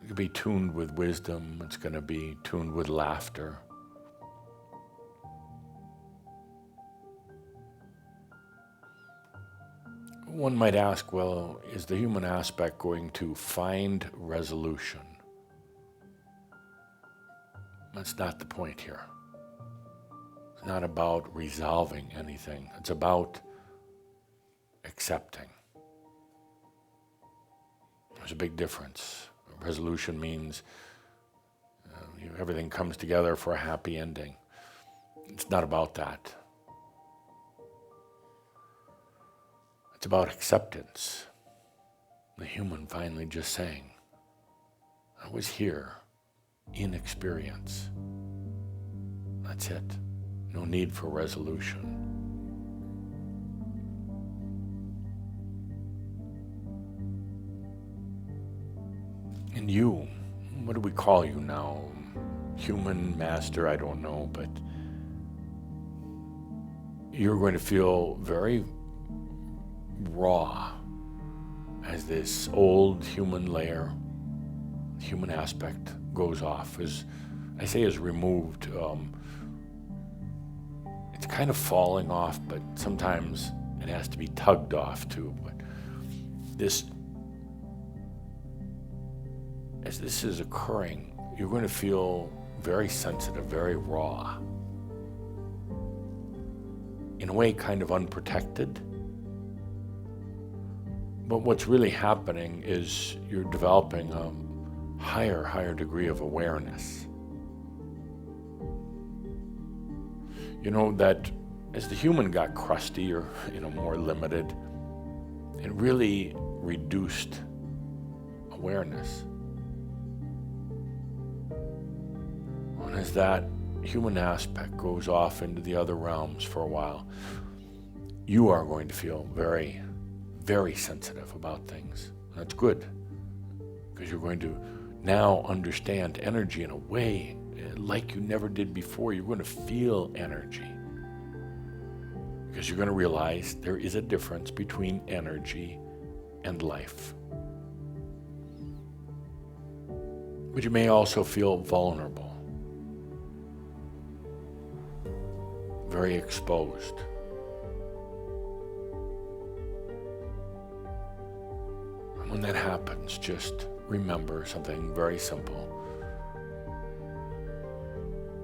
It could be tuned with wisdom, it's going to be tuned with laughter. One might ask, well, is the human aspect going to find resolution? That's not the point here. It's not about resolving anything. It's about accepting. There's a big difference. Resolution means everything comes together for a happy ending. It's not about that. It's about acceptance. The human finally just saying, I was here in experience. That's it. No need for resolution. And you, what do we call you now? Human, master, I don't know, but you're going to feel very raw as this old human layer, human aspect goes off, as I say, is removed. It's kind of falling off, but sometimes it has to be tugged off too. But as this is occurring, you're going to feel very sensitive, very raw. In a way, kind of unprotected. But what's really happening is you're developing a higher degree of awareness. You know that as the human got crusty or more limited, it really reduced awareness. And as that human aspect goes off into the other realms for a while, you are going to feel very, very sensitive about things. That's good, because you're going to now understand energy in a way like you never did before. You're going to feel energy, because you're going to realize there is a difference between energy and life. But you may also feel vulnerable, very exposed. And when that happens, just remember something very simple.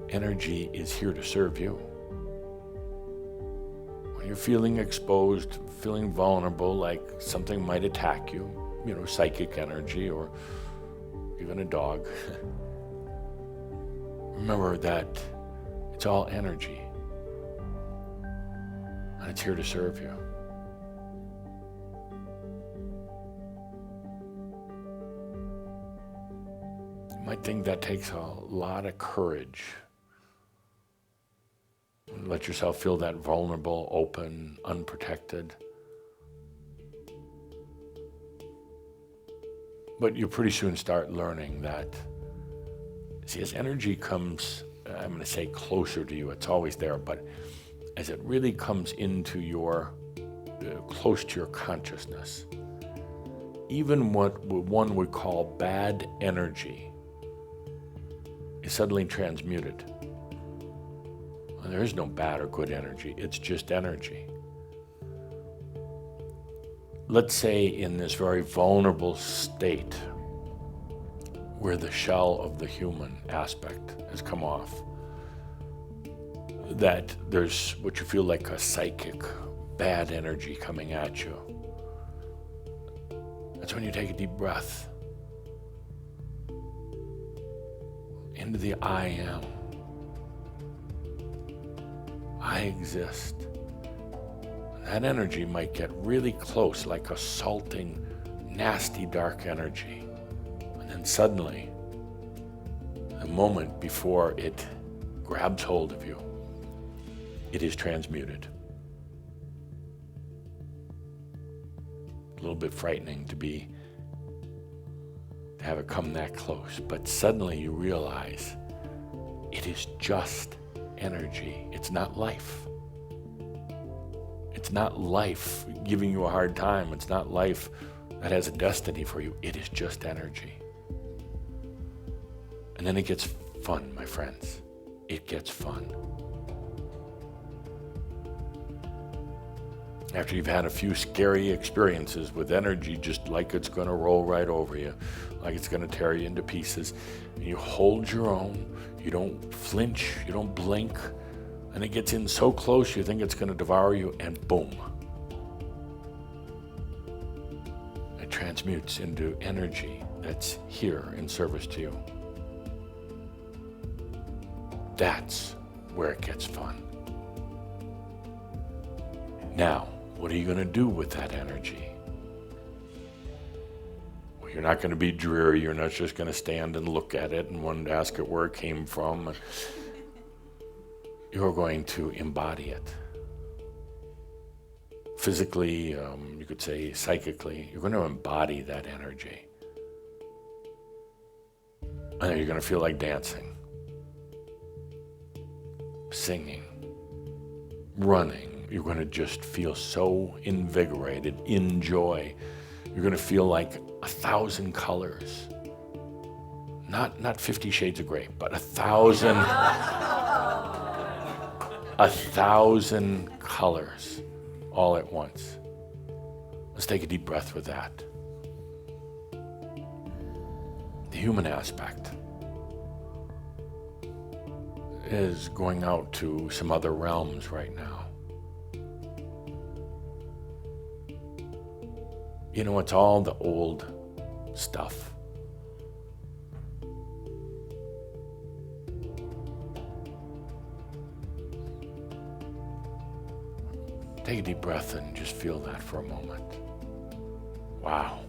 Energy is here to serve you. When you're feeling exposed, feeling vulnerable, like something might attack you, psychic energy or even a dog, remember that it's all energy. And it's here to serve you. You might think that takes a lot of courage. Let yourself feel that vulnerable, open, unprotected. But you pretty soon start learning that, see, as energy comes, I'm going to say closer to you, it's always there, but as it really comes into close to your consciousness, even what one would call bad energy is suddenly transmuted. And there is no bad or good energy, it's just energy. Let's say in this very vulnerable state where the shell of the human aspect has come off, that there's what you feel like a psychic bad energy coming at you. That's when you take a deep breath into the I am. I exist. And that energy might get really close, like assaulting, nasty, dark energy. And then suddenly, the moment before it grabs hold of you, it is transmuted. A little bit frightening to have it come that close, but suddenly you realize it is just energy. It's not life. It's not life giving you a hard time. It's not life that has a destiny for you. It is just energy. And then it gets fun, my friends. It gets fun. After you've had a few scary experiences with energy, just like it's going to roll right over you, like it's going to tear you into pieces, and you hold your own, you don't flinch, you don't blink, and it gets in so close you think it's going to devour you, and boom. It transmutes into energy that's here in service to you. That's where it gets fun. Now, what are you going to do with that energy? Well, you're not going to be dreary. You're not just going to stand and look at it and want to ask it where it came from. You're going to embody it. Physically, you could say psychically, you're going to embody that energy. And you're going to feel like dancing, singing, running. You're going to just feel so invigorated, in joy. You're going to feel like 1,000 colors. Not 50 Shades of Grey, but 1,000, 1,000 colors all at once. Let's take a deep breath with that. The human aspect is going out to some other realms right now. You know, it's all the old stuff. Take a deep breath and just feel that for a moment. Wow.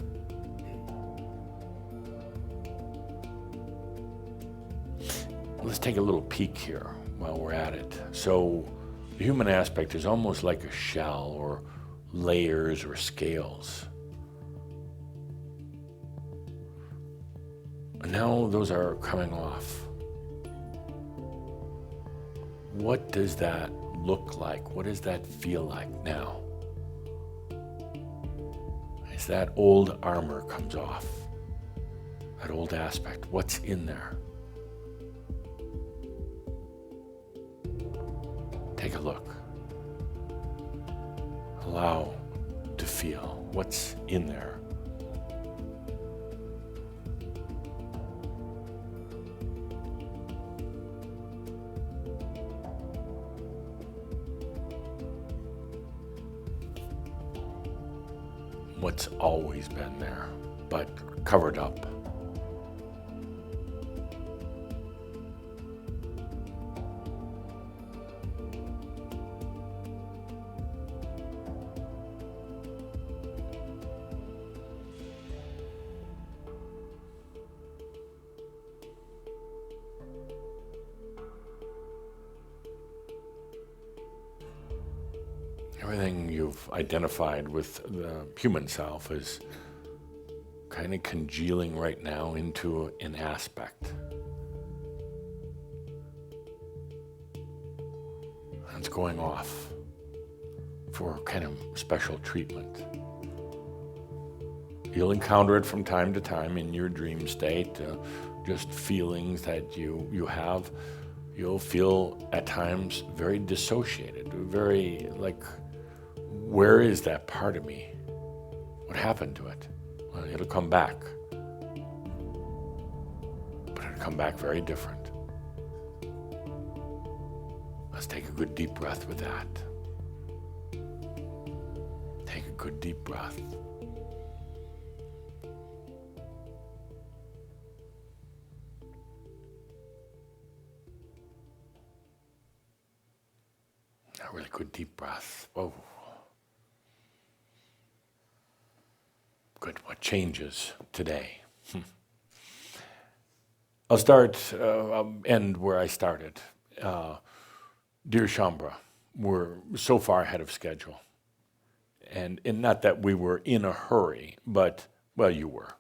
Let's take a little peek here while we're at it. So the human aspect is almost like a shell or layers or scales. And now those are coming off. What does that look like? What does that feel like now? As that old armor comes off, that old aspect, what's in there? Take a look. Allow to feel what's in there. What's always been there, but covered up. Everything you've identified with the human self is kind of congealing right now into an aspect. And it's going off for kind of special treatment. You'll encounter it from time to time in your dream state, just feelings that you have. You'll feel at times very dissociated, very like, where is that part of me? What happened to it? Well, it'll come back. But it'll come back very different. Let's take a good deep breath with that. Take a good deep breath. A really good deep breath. Whoa. good. What changes today? I'll end where I started. Dear Shambra, we're so far ahead of schedule. And not that we were in a hurry, but, well, you were.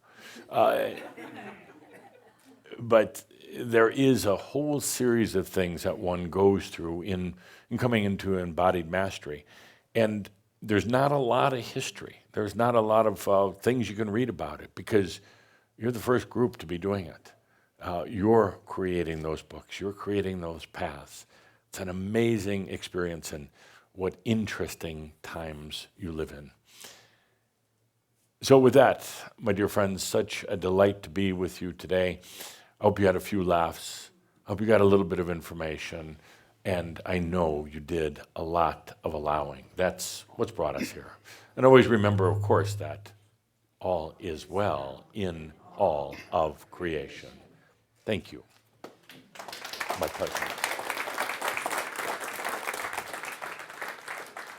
But there is a whole series of things that one goes through in coming into embodied mastery. And there's not a lot of history. There's not a lot of things you can read about it because you're the first group to be doing it. You're creating those books. You're creating those paths. It's an amazing experience, and what interesting times you live in. So with that, my dear friends, such a delight to be with you today. I hope you had a few laughs. I hope you got a little bit of information. And I know you did a lot of allowing. That's what's brought us here. And always remember, of course, that all is well in all of creation. Thank you. My pleasure.